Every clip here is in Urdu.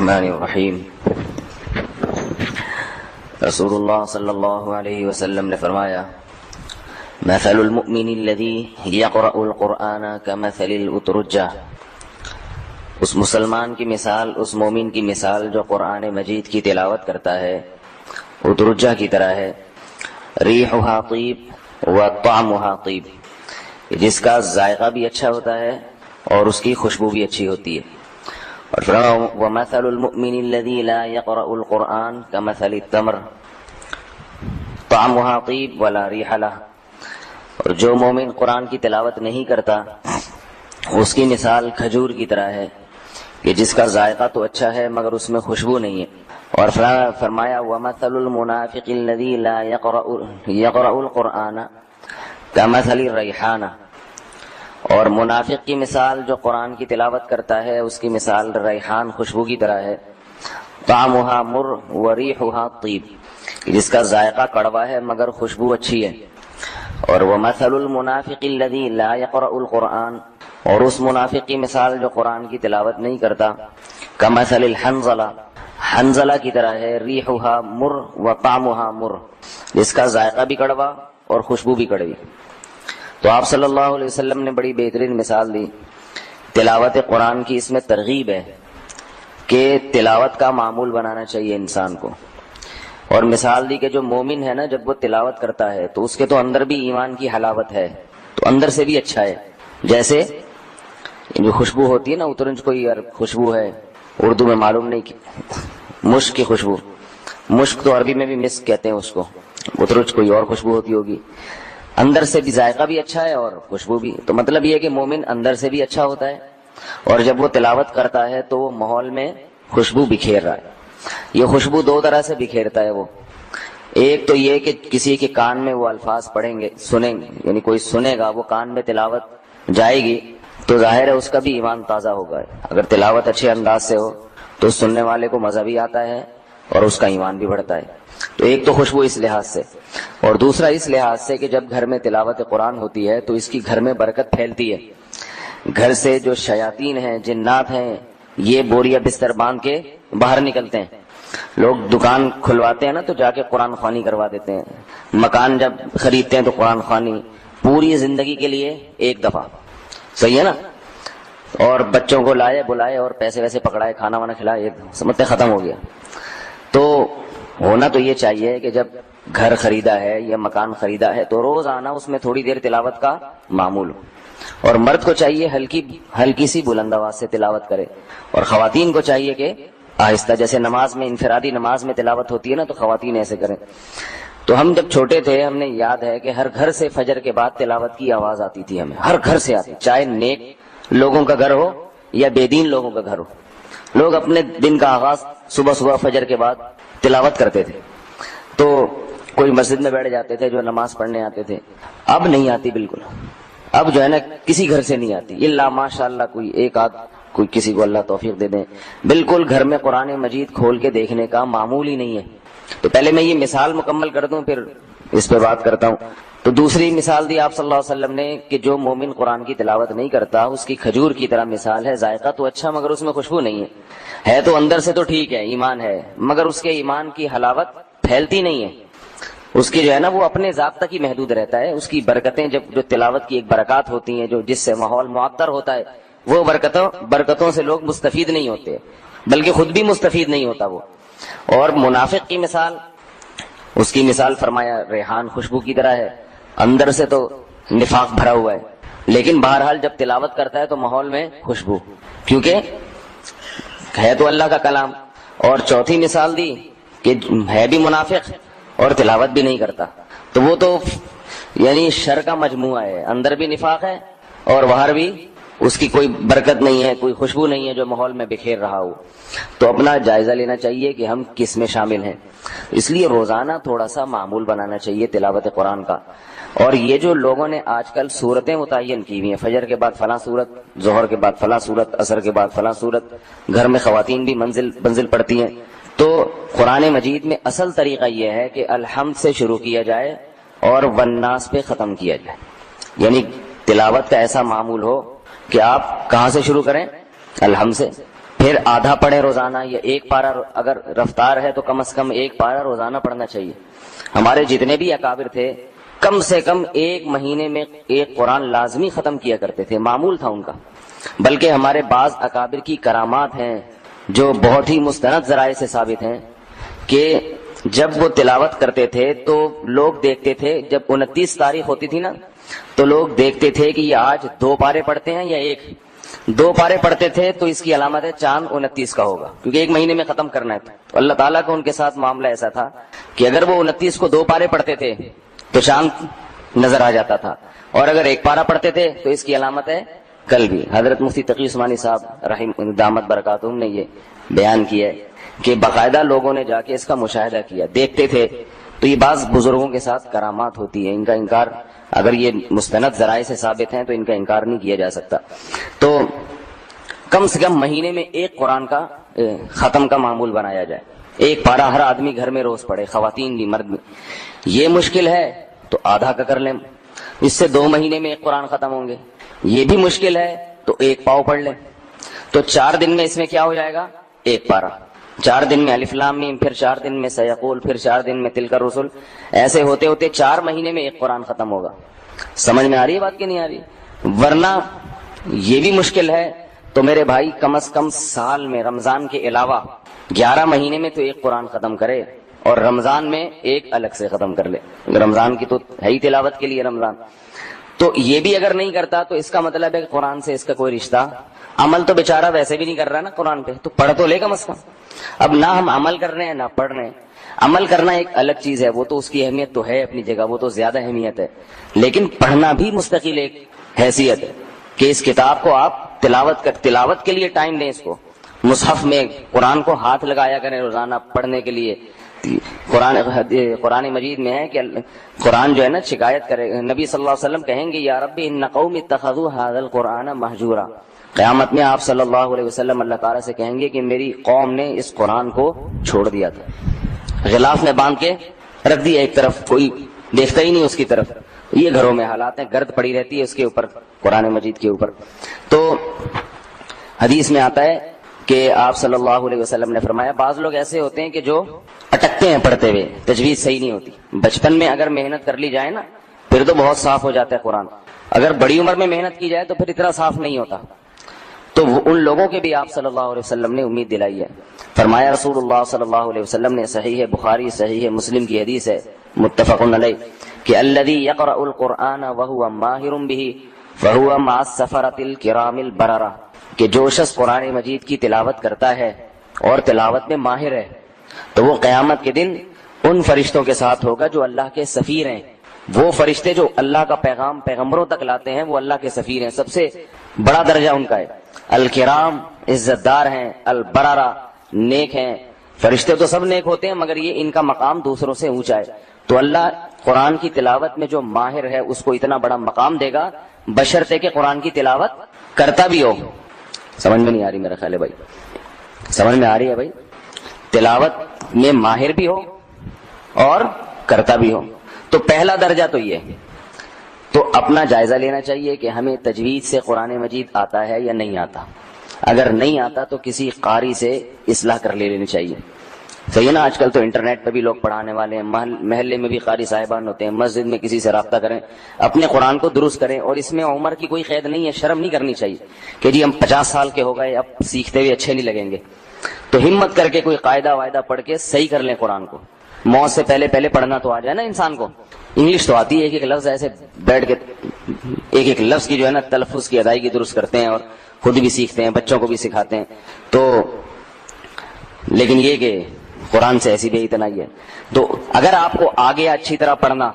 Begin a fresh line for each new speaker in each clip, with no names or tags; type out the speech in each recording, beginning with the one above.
الرحمن الرحیم۔ رسول اللہ صلی اللہ علیہ وسلم نے فرمایا: مثل المؤمن الذی یقرأ القرآن کمثل الاترجہ، اس مسلمان کی مثال، اس مومن کی مثال جو قرآن مجید کی تلاوت کرتا ہے اترجہ کی طرح ہے، ریحھا طیب وطعمھا طیب، جس کا ذائقہ بھی اچھا ہوتا ہے اور اس کی خوشبو بھی اچھی ہوتی ہے۔ اور فرمایا: ومثل المؤمن الذی لا یقرأ القرآن کمثل التمر طعمھا طیب ولا ریح لہ، اور جو مومن قرآن کی تلاوت نہیں کرتا اس کی مثال کھجور کی طرح ہے کہ جس کا ذائقہ تو اچھا ہے مگر اس میں خوشبو نہیں ہے۔ اور فرمایا: ومثل المنافق الذی لا یقرأ القرآن کمثل الریحانہ، اور منافق کی مثال جو قرآن کی تلاوت کرتا ہے اس کی مثال ریحان خوشبو کی طرح ہے، طعمھا مر وریحھا طیب، جس کا ذائقہ کڑوا ہے مگر خوشبو اچھی ہے۔ اور ومثل المنافق الذی لا یقرأ القرآن، اور اس منافق کی مثال جو قرآن کی تلاوت نہیں کرتا، کمثل الحنظلہ، حنظلہ کی طرح ہے، ریحھا مر وطعمھا مر، جس کا ذائقہ بھی کڑوا اور خوشبو بھی کڑوی۔ تو آپ صلی اللہ علیہ وسلم نے بڑی بہترین مثال دی۔ تلاوت قرآن کی اس میں ترغیب ہے کہ تلاوت کا معمول بنانا چاہیے انسان کو، اور مثال دی کہ جو مومن ہے نا، جب وہ تلاوت کرتا ہے تو اس کے تو اندر بھی ایمان کی حلاوت ہے، تو اندر سے بھی اچھا ہے۔ جیسے جو خوشبو ہوتی ہے نا، اترنج کوئی خوشبو ہے، اردو میں معلوم نہیں کہ مشک کی خوشبو، مشک تو عربی میں بھی مسک کہتے ہیں اس کو، اترنج کوئی اور خوشبو ہوتی ہوگی۔ اندر سے بھی ذائقہ بھی اچھا ہے اور خوشبو بھی، تو مطلب یہ ہے کہ مومن اندر سے بھی اچھا ہوتا ہے، اور جب وہ تلاوت کرتا ہے تو وہ ماحول میں خوشبو بکھیر رہا ہے۔ یہ خوشبو دو طرح سے بکھیرتا ہے وہ، ایک تو یہ کہ کسی کے کان میں وہ الفاظ پڑھیں گے، سنیں گے، یعنی کوئی سنے گا، وہ کان میں تلاوت جائے گی تو ظاہر ہے اس کا بھی ایمان تازہ ہوگا۔ اگر تلاوت اچھے انداز سے ہو تو سننے والے کو مزہ بھی آتا ہے اور اس کا ایمان بھی بڑھتا ہے۔ تو ایک تو خوشبو اس لحاظ سے، اور دوسرا اس لحاظ سے کہ جب گھر میں تلاوت قرآن ہوتی ہے تو اس کی گھر میں برکت پھیلتی ہے، گھر سے جو شیاطین ہیں، جنات ہیں، یہ بوریا بستر باندھ کے باہر نکلتے ہیں۔ لوگ دکان کھلواتے ہیں نا تو جا کے قرآن خوانی کروا دیتے ہیں، مکان جب خریدتے ہیں تو قرآن خوانی پوری زندگی کے لیے ایک دفعہ، صحیح ہے نا، اور بچوں کو لائے بلائے اور پیسے ویسے پکڑائے، کھانا وانا کھلائے، سمجھتے ختم ہو گیا۔ تو ہونا تو یہ چاہیے کہ جب گھر خریدا ہے یا مکان خریدا ہے تو روز آنا اس میں تھوڑی دیر تلاوت کا معمول ہو، اور مرد کو چاہیے ہلکی سی بلند آواز سے تلاوت کرے، اور خواتین کو چاہیے کہ آہستہ، جیسے نماز میں، انفرادی نماز میں تلاوت ہوتی ہے نا تو خواتین ایسے کریں۔ تو ہم جب چھوٹے تھے ہم نے یاد ہے کہ ہر گھر سے فجر کے بعد تلاوت کی آواز آتی تھی، ہمیں ہر گھر سے آتی، چاہے نیک لوگوں کا گھر ہو یا بے دین لوگوں کا گھر ہو، لوگ اپنے دن کا آغاز صبح فجر کے بعد تلاوت کرتے تھے۔ تو کوئی مسجد میں بیٹھ جاتے تھے جو نماز پڑھنے آتے تھے، اب نہیں آتی بالکل، اب جو ہے نا کسی گھر سے نہیں آتی، الا ماشاء اللہ کوئی ایک آدھ، کوئی کسی کو اللہ توفیق دے دیں، بالکل گھر میں قرآن مجید کھول کے دیکھنے کا معمول ہی نہیں ہے۔ تو پہلے میں یہ مثال مکمل کر دوں پھر اس پہ بات کرتا ہوں۔ تو دوسری مثال دی آپ صلی اللہ علیہ وسلم نے کہ جو مومن قرآن کی تلاوت نہیں کرتا اس کی کھجور کی طرح مثال ہے، ذائقہ تو اچھا مگر اس میں خوشبو نہیں ہے تو اندر سے تو ٹھیک ہے، ایمان ہے، مگر اس کے ایمان کی حلاوت پھیلتی نہیں ہے، اس کی جو ہے نا وہ اپنے ذات تک ہی محدود رہتا ہے۔ اس کی برکتیں، جب جو تلاوت کی ایک برکات ہوتی ہیں جو جس سے ماحول معطر ہوتا ہے، وہ برکتوں سے لوگ مستفید نہیں ہوتے، بلکہ خود بھی مستفید نہیں ہوتا وہ۔ اور منافق کی مثال، اس کی مثال فرمایا ریحان خوشبو کی طرح ہے، اندر سے تو نفاق بھرا ہوا ہے، لیکن بہرحال جب تلاوت کرتا ہے تو ماحول میں خوشبو، کیونکہ ہے تو اللہ کا کلام۔ اور چوتھی مثال دی کہ ہے بھی منافق اور تلاوت بھی نہیں کرتا، تو وہ تو یعنی شر کا مجموعہ ہے، اندر بھی نفاق ہے اور باہر بھی اس کی کوئی برکت نہیں ہے، کوئی خوشبو نہیں ہے جو ماحول میں بکھیر رہا ہو۔ تو اپنا جائزہ لینا چاہیے کہ ہم کس میں شامل ہیں، اس لیے روزانہ تھوڑا سا معمول بنانا چاہیے تلاوت قرآن کا۔ اور یہ جو لوگوں نے آج کل صورتیں متعین کی ہوئی ہیں، فجر کے بعد فلاں صورت، ظہر کے بعد فلاں صورت، عصر کے بعد فلاں صورت، گھر میں خواتین بھی منزل پڑھتی ہیں، تو قرآن مجید میں اصل طریقہ یہ ہے کہ الحمد سے شروع کیا جائے اور والناس پہ ختم کیا جائے، یعنی تلاوت کا ایسا معمول ہو کہ آپ کہاں سے شروع کریں؟ الحمد سے، پھر آدھا پڑھے روزانہ، یا ایک پارہ اگر رفتار ہے تو کم از کم ایک پارہ روزانہ پڑھنا چاہیے۔ ہمارے جتنے بھی اکابر تھے کم سے کم ایک مہینے میں ایک قرآن لازمی ختم کیا کرتے تھے، معمول تھا ان کا۔ بلکہ ہمارے بعض اکابر کی کرامات ہیں جو بہت ہی مستند ذرائع سے ثابت ہیں کہ جب وہ تلاوت کرتے تھے تو لوگ دیکھتے تھے، جب 29 تاریخ ہوتی تھی نا تو لوگ دیکھتے تھے کہ یہ آج 2 پارے پڑھتے ہیں یا 2 پارے پڑھتے تھے تو اس کی علامت ہے چاند 29 کا ہوگا، کیونکہ ایک مہینے میں ختم کرنا ہے۔ تو اللہ تعالیٰ کا ان کے ساتھ معاملہ ایسا تھا کہ اگر وہ 29 کو 2 پارے پڑھتے تھے تو چاند نظر آ جاتا تھا، اور اگر 1 پارہ پڑھتے تھے تو اس کی علامت ہے کل بھی۔ حضرت مفتی تقی عثمانی صاحب رحم دامت برکاتہم نے یہ بیان کیا ہے کہ باقاعدہ لوگوں نے جا کے اس کا مشاہدہ کیا، دیکھتے تھے۔ تو یہ بعض بزرگوں کے ساتھ کرامات ہوتی ہے، ان کا انکار اگر یہ مستند ذرائع سے ثابت ہیں تو ان کا انکار نہیں کیا جا سکتا۔ تو کم سے کم مہینے میں ایک قرآن کا ختم کا معمول بنایا جائے، 1 پارہ ہر آدمی گھر میں روز پڑھے، خواتین بھی مرد بھی۔ یہ مشکل ہے تو آدھا کا کر لیں، اس سے 2 مہینے میں 1 قرآن ختم ہوں گے۔ یہ بھی مشکل ہے تو 1 پاؤ پڑھ لیں، تو 4 دن میں اس میں کیا ہو جائے گا؟ 1 پارہ۔ 4 دن میں الف لام میم، پھر 4 دن میں سیقول، پھر 4 دن میں تلک الرسل، ایسے ہوتے ہوتے 4 مہینے میں 1 قرآن ختم ہوگا۔ سمجھ میں آ رہی ہے بات کہ نہیں آ رہی؟ ورنہ یہ بھی مشکل ہے تو میرے بھائی کم از کم سال میں رمضان کے علاوہ 11 مہینے میں تو 1 قرآن ختم کرے، اور رمضان میں 1 الگ سے ختم کر لے۔ رمضان کی تو ہے ہی تلاوت کے لیے رمضان، تو یہ بھی اگر نہیں کرتا تو اس کا مطلب ہے کہ قرآن سے اس کا کوئی رشتہ، عمل تو بیچارہ ویسے بھی نہیں کر رہا نا قرآن پہ، تو پڑھ تو لے کم از کم۔ اب نہ ہم عمل کر رہے ہیں نہ پڑھ رہے ہیں۔ عمل کرنا ایک الگ چیز ہے، وہ تو اس کی اہمیت تو ہے اپنی جگہ، وہ تو زیادہ اہمیت ہے، لیکن پڑھنا بھی مستقل ایک حیثیت ہے کہ اس کتاب کو آپ تلاوت کے لیے ٹائم دیں، اس کو مصحف میں قرآن کو ہاتھ لگایا کریں روزانہ پڑھنے کے لیے۔ قرآن مجید میں ہے کہ قرآن جو ہے نا شکایت کرے، نبی صلی اللہ علیہ وسلم کہیں گے یا رب ان قوم اتخذوا هذا القرآن مہجورا۔ قیامت میں آپ صلی اللہ علیہ وسلم اللہ تعالیٰ سے کہیں گے کہ میری قوم نے اس قرآن کو چھوڑ دیا تھا، غلاف میں باندھ کے رکھ دیا ایک طرف، کوئی دیکھتا ہی نہیں اس کی طرف۔ یہ گھروں میں حالات ہیں، گرد پڑی رہتی ہے اس کے اوپر، قرآن مجید کے اوپر۔ تو حدیث میں آتا ہے کہ آپ صلی اللہ علیہ وسلم نے فرمایا بعض لوگ ایسے ہوتے ہیں کہ جو اٹکتے ہیں پڑھتے ہوئے، تجویز صحیح نہیں ہوتی۔ بچپن میں اگر محنت کر لی جائے نا پھر تو بہت صاف ہو جاتا ہے قرآن، اگر بڑی عمر میں محنت کی جائے تو پھر اتنا صاف نہیں ہوتا۔ تو ان لوگوں کے بھی آپ صلی اللہ علیہ وسلم نے امید دلائی ہے۔ فرمایا رسول اللہ صلی اللہ علیہ وسلم نے، صحیح بخاری صحیح مسلم کی حدیث ہے متفق علیہ، کہ الذی یقرأ القرآن وهو ماہر به فهو مع السفرة الکرام البررہ، کہ جو شخص قرآن مجید کی تلاوت کرتا ہے اور تلاوت میں ماہر ہے تو وہ قیامت کے دن ان فرشتوں کے ساتھ ہوگا جو اللہ کے سفیر ہیں۔ وہ فرشتے جو اللہ کا پیغام پیغمبروں تک لاتے ہیں وہ اللہ کے سفیر ہیں، سب سے بڑا درجہ ان کا ہے۔ الکرام عزت دار ہیں، البررہ نیک ہیں۔ فرشتے تو سب نیک ہوتے ہیں مگر یہ ان کا مقام دوسروں سے اونچا ہے، تو اللہ قرآن کی تلاوت میں جو ماہر ہے اس کو اتنا بڑا مقام دے گا، بشرطے کہ قرآن کی تلاوت کرتا بھی ہو۔ سمجھ میں نہیں آ رہی میرا خیال ہے بھائی؟ سمجھ میں آ رہی ہے بھائی؟ تلاوت میں ماہر بھی ہو اور کرتا بھی ہو، تو پہلا درجہ تو یہ ہے۔ تو اپنا جائزہ لینا چاہیے کہ ہمیں تجوید سے قرآن مجید آتا ہے یا نہیں آتا۔ اگر نہیں آتا تو کسی قاری سے اصلاح کر لینی چاہیے۔ صحیح ہے نا؟ آج کل تو انٹرنیٹ پہ بھی لوگ پڑھانے والے ہیں، محلے میں بھی قاری صاحبان ہوتے ہیں، مسجد میں کسی سے رابطہ کریں، اپنے قرآن کو درست کریں۔ اور اس میں عمر کی کوئی قید نہیں ہے، شرم نہیں کرنی چاہیے کہ جی ہم 50 سال کے ہو گئے اب سیکھتے ہوئے اچھے نہیں لگیں گے۔ تو ہمت کر کے کوئی قاعدہ وائدہ پڑھ کے صحیح کر لیں قرآن کو۔ موت سے پہلے پڑھنا تو آ جائے نا انسان کو، انگلش تو آتی ہے، ایک ایک لفظ ایسے بیٹھ کے ایک ایک لفظ کی جو ہے نا تلفظ کی ادائیگی درست کرتے ہیں، اور خود بھی سیکھتے ہیں، بچوں کو بھی سکھاتے ہیں۔ تو لیکن یہ کہ قرآن سے ایسی بھی اتنا ہی ہے۔ تو اگر آپ کو آ گیا اچھی طرح پڑھنا،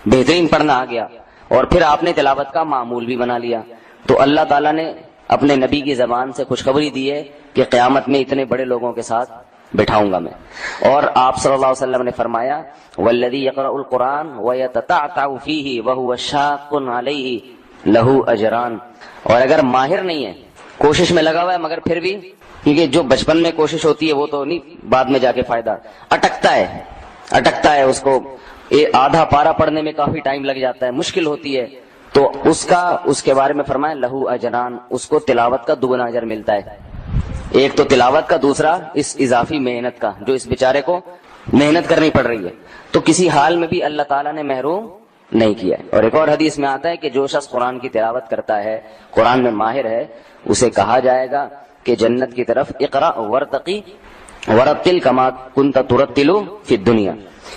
بہترین پڑھنا آ گیا، اور پھر آپ نے تلاوت کا معمول بھی بنا لیا، تو اللہ تعالیٰ نے اپنے نبی کی زبان سے خوشخبری دی ہے کہ قیامت میں اتنے بڑے لوگوں کے ساتھ بٹھاؤں گا میں۔ اور آپ صلی اللہ علیہ وسلم نے فرمایا والذی یقرأ القرآن ویتتعتع فیہ وہو شاق علیہ لہ اجران۔ اور اگر ماہر نہیں ہے، کوشش میں لگا ہوا ہے مگر پھر بھی، کیونکہ جو بچپن میں کوشش ہوتی ہے وہ تو نہیں بعد میں جا کے فائدہ، اٹکتا ہے، اس کو آدھا پارہ پڑھنے میں کافی ٹائم لگ جاتا ہے، مشکل ہوتی ہے، تو اس کے بارے میں فرمایا لہو اجران، اس کو تلاوت کا 2 اجر ملتا ہے۔ ایک تو تلاوت کا، دوسرا اس اضافی محنت کا جو اس بیچارے کو محنت کرنی پڑ رہی ہے، تو کسی حال میں بھی اللہ تعالیٰ نے محروم نہیں کیا ہے۔ اور ایک اور حدیث میں آتا ہے کہ جو شخص قرآن کی تلاوت کرتا ہے، قرآن میں ماہر ہے، اسے کہا جائے گا کہ جنت کی طرف اقرا ورتقی ورتل کما کنت ترتل فی الدنیا،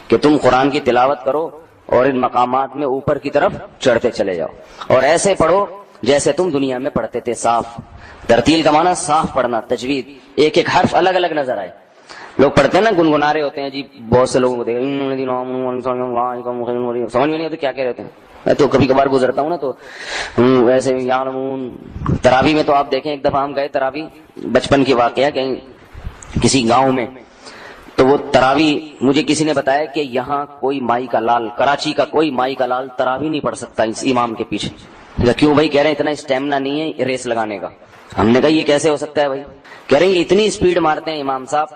کہ تم قرآن کی تلاوت کرو اور ان مقامات میں اوپر کی طرف چڑھتے چلے جاؤ، اور ایسے پڑھو جیسے تم دنیا میں پڑھتے تھے، صاف۔ ترتیل کا معنی صاف پڑھنا، تجوید، ایک ایک حرف الگ الگ نظر آئے۔ لوگ پڑھتے ہیں نا، گنگنا رہے ہوتے ہیں جی، بہت سے لوگوں کو سمجھ میں نہیں آتا کیا کہہ رہے ہوتے ہیں۔ میں تو کبھی کبھار گزرتا ہوں نا تو ویسے تراوی میں تو آپ دیکھیں، ایک دفعہ ہم گئے تراوی، بچپن کی واقعہ، کہیں کسی گاؤں میں، تو وہ تراوی مجھے کسی نے بتایا کہ یہاں کوئی مائی کا لال، کراچی کا کوئی مائی کا لال تراوی نہیں پڑھ سکتا اس امام کے پیچھے۔ کیوں بھائی؟ کہہ رہے ہیں اتنا اسٹیمنا نہیں ہے ریس لگانے کا۔ ہم نے کہا یہ کیسے ہو سکتا ہے بھائی؟ کہہ رہے ہیں اتنی اسپیڈ مارتے ہیں امام صاحب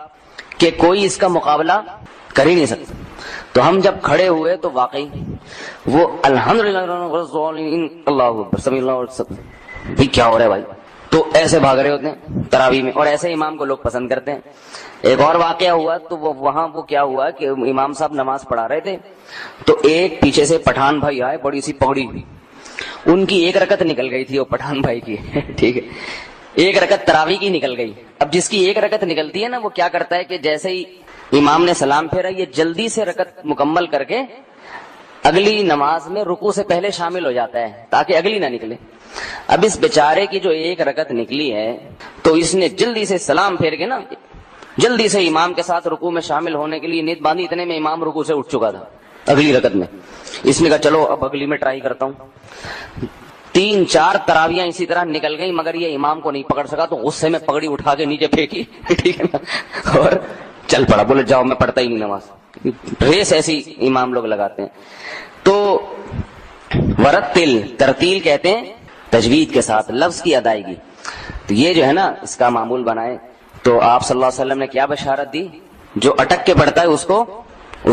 کہ کوئی اس کا مقابلہ کر ہی نہیں سکتا۔ تو ہم جب کھڑے ہوئے تو واقعی وہ الحمدللہ اللہ اکبر سمی اللہ، بھی کیا ہو رہا ہے بھائی؟ تو ایسے بھاگ رہے ہوتے ہیں تراویح میں، اور ایسے امام کو لوگ پسند کرتے ہیں۔ ایک اور واقعہ ہوا تو وہاں کیا ہوا کہ امام صاحب نماز پڑھا رہے تھے، تو ایک پیچھے سے پٹھان بھائی آئے، بڑی سی پگڑی، ان کی ایک رکعت نکل گئی تھی وہ پٹھان بھائی کی ٹھیک ہے، ایک رکعت تراویح کی نکل گئی۔ اب جس کی ایک رکعت نکلتی ہے نا، وہ کیا کرتا ہے کہ جیسے ہی امام نے سلام پھیرا، یہ جلدی سے رکعت مکمل کر کے اگلی نماز میں رکوع سے پہلے شامل ہو جاتا ہے تاکہ اگلی نہ نکلے۔ اب اس بیچارے کی جو ایک رکعت نکلی ہے، تو اس نے جلدی سے سلام پھیر کے نا، جلدی سے امام کے ساتھ رکوع میں شامل ہونے کے لیے نیت باندھی، اتنے میں امام رکوع سے اٹھ چکا تھا اگلی رکعت میں۔ اس نے کہا چلو اب اگلی میں ٹرائی کرتا ہوں۔ 3-4 تراویاں اسی طرح نکل گئی، مگر یہ امام کو نہیں پکڑ سکا، تو غصے میں پگڑی اٹھا کے نیچے پھینکی ٹھیک ہے نا، اور چل پڑا، بولے جاؤ میں پڑھتا ہی نہیں نماز۔ ریس ایسی امام لوگ لگاتے ہیں۔ تو ورتل، ترتیل کہتے ہیں تجوید کے ساتھ لفظ کی ادائیگی۔ تو یہ جو ہے نا اس کا معمول بنائے۔ تو آپ صلی اللہ علیہ وسلم نے کیا بشارت دی؟ جو اٹک کے پڑھتا ہے اس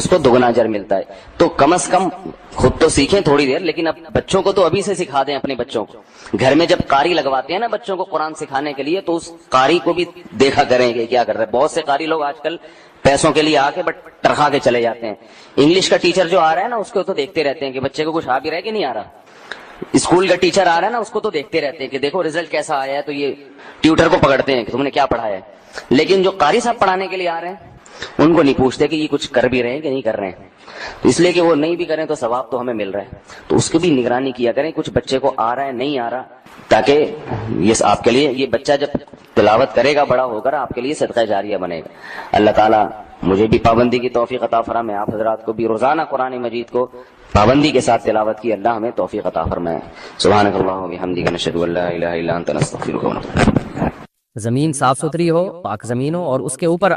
کو دگنا اجر ملتا ہے۔ تو کم از کم خود تو سیکھیں تھوڑی دیر، لیکن اب بچوں کو تو ابھی سے سکھا دیں، اپنے بچوں کو گھر میں جب قاری لگواتے ہیں نا بچوں کو قرآن سکھانے کے لیے، تو اس قاری کو بھی دیکھا کریں کہ کیا کر رہے ہیں۔ بہت سے قاری لوگ آج کل پیسوں کے لیے آ کے بٹ ٹرخا کے چلے جاتے ہیں۔ انگلش کا ٹیچر جو آ رہا ہے نا، اس کو تو دیکھتے رہتے ہیں کہ بچے کو کچھ آ بھی رہا ہے کہ نہیں آ رہا۔ اسکول کا ٹیچر آ رہا ہے نا، اس کو تو دیکھتے رہتے ہیں کہ دیکھو رزلٹ کیسا آیا ہے، تو یہ ٹیوٹر کو پکڑتے ہیں کہ تم نے کیا پڑھایا ہے۔ لیکن جو قاری صاحب پڑھانے کے لیے آ رہے ہیں، ان کو نہیں پوچھتے کہ یہ کچھ کر بھی رہے ہیں کہ نہیں کر رہے ہیں، اس لیے کہ وہ نہیں بھی کریں تو ثواب تو ہمیں مل رہا ہے۔ تو اس کی بھی نگرانی کیا کریں، کچھ بچے کو آ رہا ہے نہیں آ رہا، تاکہ یہ آپ کے لیے، یہ بچہ جب تلاوت کرے گا بڑا ہو کر آپ کے لیے صدقہ جاریہ بنے گا۔ اللہ تعالیٰ مجھے بھی پابندی کی توفیق عطا فرمائے، آپ حضرات کو بھی روزانہ قرآن مجید کو پابندی کے ساتھ تلاوت کی اللہ ہمیں توفیق عطا فرمائے۔ سبحانک اللہم و بحمدک، نشہد ان لا الہ الا انت، نستغفرک و نتوب الیک۔
زمین صاف ستھری ہو، پاک زمین ہو، اور اس کے اوپر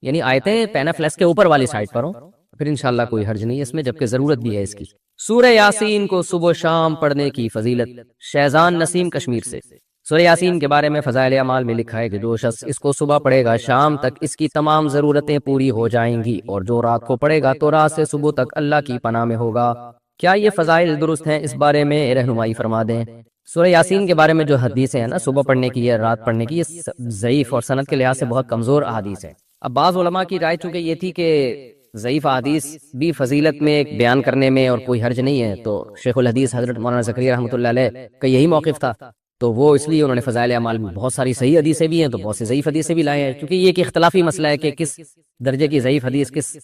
یعنی آیتیں پینافلیکس کے اوپر والی سائٹ پر ہوں، پھر انشاءاللہ کوئی حرج نہیں ہے اس میں، جبکہ ضرورت بھی ہے اس کی۔ سورہ یاسین کو صبح و شام پڑھنے کی فضیلت۔ شہزان نسیم کشمیر سے۔ سورہ یاسین کے بارے میں فضائل اعمال میں لکھا ہے کہ جو شخص اس کو صبح پڑھے گا شام تک اس کی تمام ضرورتیں پوری ہو جائیں گی، اور جو رات کو پڑھے گا تو رات سے صبح تک اللہ کی پناہ میں ہوگا۔ کیا یہ فضائل درست ہیں؟ اس بارے میں رہنمائی فرما دیں۔ سورہ یاسین کے بارے میں جو حدیثیں ہیں نا صبح پڑھنے کی یا رات پڑھنے کی، یہ ضعیف اور سند کے لحاظ سے بہت کمزور احادیث ہیں۔ اب بعض علماء کی رائے چونکہ یہ تھی کہ ضعیف احادیث بھی فضیلت میں ایک بیان کرنے میں اور کوئی حرج نہیں ہے، تو شیخ الحدیث حضرت مولانا زکریا رحمۃ اللہ علیہ کا یہی موقف تھا، تو وہ اس لیے انہوں نے فضائل اعمال میں بہت ساری صحیح حدیثیں بھی ہیں تو بہت سی ضعیف حدیثیں بھی لائے ہیں، کیونکہ یہ ایک اختلافی مسئلہ ہے کہ کس درجے کی ضعیف حدیث کس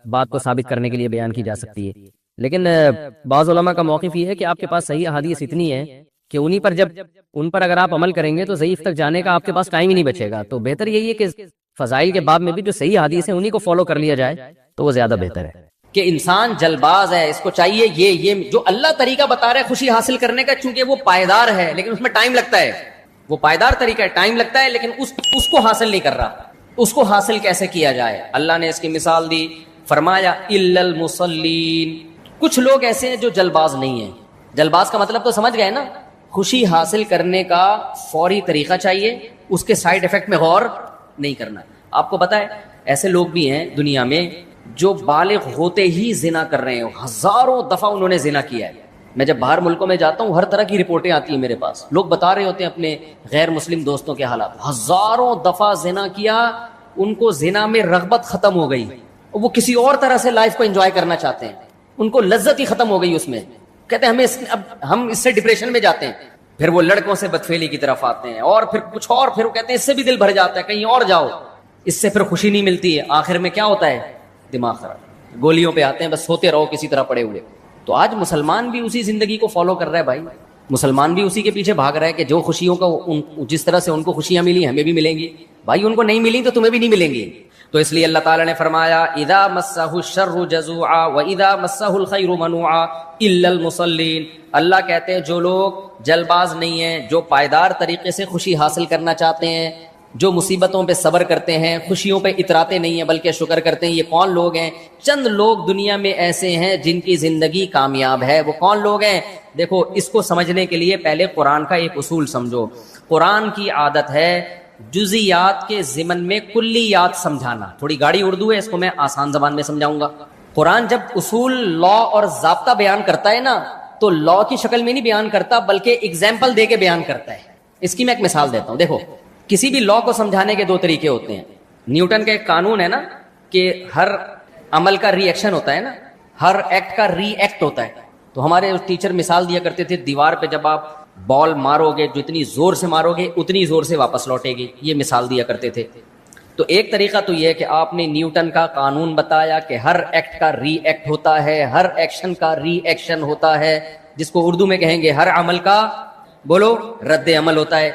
بات کو ثابت کرنے کے لیے بیان کی جا سکتی ہے۔ لیکن بعض علماء کا موقف یہ ہے کہ آپ کے پاس صحیح احادیث اتنی ہے کہ ان پر اگر آپ عمل کریں گے تو ضعیف تک جانے کا آپ کے پاس ٹائم ہی نہیں بچے گا، تو بہتر یہی ہے کہ فضائل کے باب میں بھی جو صحیح حدیث ہیں انہی کو فالو کر لیا جائے تو وہ زیادہ بہتر ہے۔
کہ انسان جلباز ہے، اس کو چاہیے یہ جو اللہ طریقہ بتا رہا ہے خوشی حاصل کرنے کا، چونکہ وہ پائیدار ہے لیکن اس میں ٹائم لگتا ہے، وہ پائیدار طریقہ ہے، ٹائم لگتا ہے، لیکن اس کو حاصل نہیں کر رہا۔ اس کو حاصل کیسے کیا جائے؟ اللہ نے اس کی مثال دی، فرمایا الا المصلین۔ کچھ لوگ ایسے ہیں جو جلباز نہیں ہیں۔ جلباز کا مطلب تو سمجھ گئے نا، خوشی حاصل کرنے کا فوری طریقہ چاہیے، اس کے سائیڈ ایفیکٹ میں غور نہیں کرنا۔ آپ کو پتہ ہے ایسے لوگ بھی ہیں دنیا میں جو بالغ ہوتے ہی زنا کر رہے ہیں، ہزاروں دفعہ انہوں نے زنا کیا ہے، میں جب باہر ملکوں میں جاتا ہوں ہر طرح کی رپورٹیں آتی ہیں میرے پاس, لوگ بتا رہے ہوتے ہیں اپنے غیر مسلم دوستوں کے حالات, ہزاروں دفعہ زنا کیا, ان کو زنا میں رغبت ختم ہو گئی, وہ کسی اور طرح سے لائف کو انجوائے کرنا چاہتے ہیں, ان کو لذت ہی ختم ہو گئی اس میں, کہتے ہیں اب ہم اس سے ڈپریشن میں جاتے ہیں, پھر وہ لڑکوں سے بدفعلی کی طرف آتے ہیں, اور پھر کچھ اور, پھر وہ کہتے ہیں اس سے بھی دل بھر جاتا ہے, کہیں اور جاؤ, اس سے پھر خوشی نہیں ملتی ہے, آخر میں کیا ہوتا ہے, دماغ خراب, گولیوں پہ آتے ہیں, بس سوتے رہو کسی طرح پڑے ہوئے. تو آج مسلمان بھی اسی زندگی کو فالو کر رہا ہے بھائی, مسلمان بھی اسی کے پیچھے بھاگ رہا ہے کہ جو خوشیوں کا جس طرح سے ان کو خوشیاں ملی ہمیں بھی ملیں گی, بھائی ان کو نہیں ملی تو تمہیں بھی نہیں ملیں گی. تو اس لیے اللہ تعالیٰ نے فرمایا اذا مسہ الشر جزوعا واذا مسہ الخیر منوعا الا المصلین, اللہ کہتے ہیں جو لوگ جلد باز نہیں ہیں, جو پائیدار طریقے سے خوشی حاصل کرنا چاہتے ہیں, جو مصیبتوں پہ صبر کرتے ہیں, خوشیوں پہ اتراتے نہیں ہیں بلکہ شکر کرتے ہیں, یہ کون لوگ ہیں؟ چند لوگ دنیا میں ایسے ہیں جن کی زندگی کامیاب ہے. وہ کون لوگ ہیں؟ دیکھو اس کو سمجھنے کے لیے پہلے قرآن کا ایک اصول سمجھو. قرآن کی عادت ہے جزیات کے ضمن میں کلیات سمجھانا. تھوڑی گاڑی اردو ہے, اس کو میں آسان زبان میں سمجھاؤں گا. قرآن جب اصول لا اور ضابطہ بیان کرتا ہے نا, تو لا کی شکل میں نہیں بیان کرتا بلکہ اگزامپل دے کے بیان کرتا ہے. اس کی میں ایک مثال دیتا ہوں. دیکھو کسی بھی لا کو سمجھانے کے دو طریقے ہوتے ہیں. نیوٹن کا ایک قانون ہے نا کہ ہر عمل کا ری ایکشن ہوتا ہے نا, ہر ایکٹ کا ری ایکٹ ہوتا ہے. تو ہمارے ٹیچر مثال دیا کرتے تھے, دیوار پہ جب آپ بال مارو گے جتنی زور سے مارو گے اتنی زور سے واپس لوٹے گی, یہ مثال دیا کرتے تھے. تو ایک طریقہ تو یہ کہ آپ نے نیوٹن کا قانون بتایا کہ ہر ایکٹ کا ری ایکٹ ہوتا ہے, ہر ایکشن کا ری ایکشن ہوتا ہے, جس کو اردو میں کہیں گے ہر عمل کا بولو رد عمل ہوتا ہے.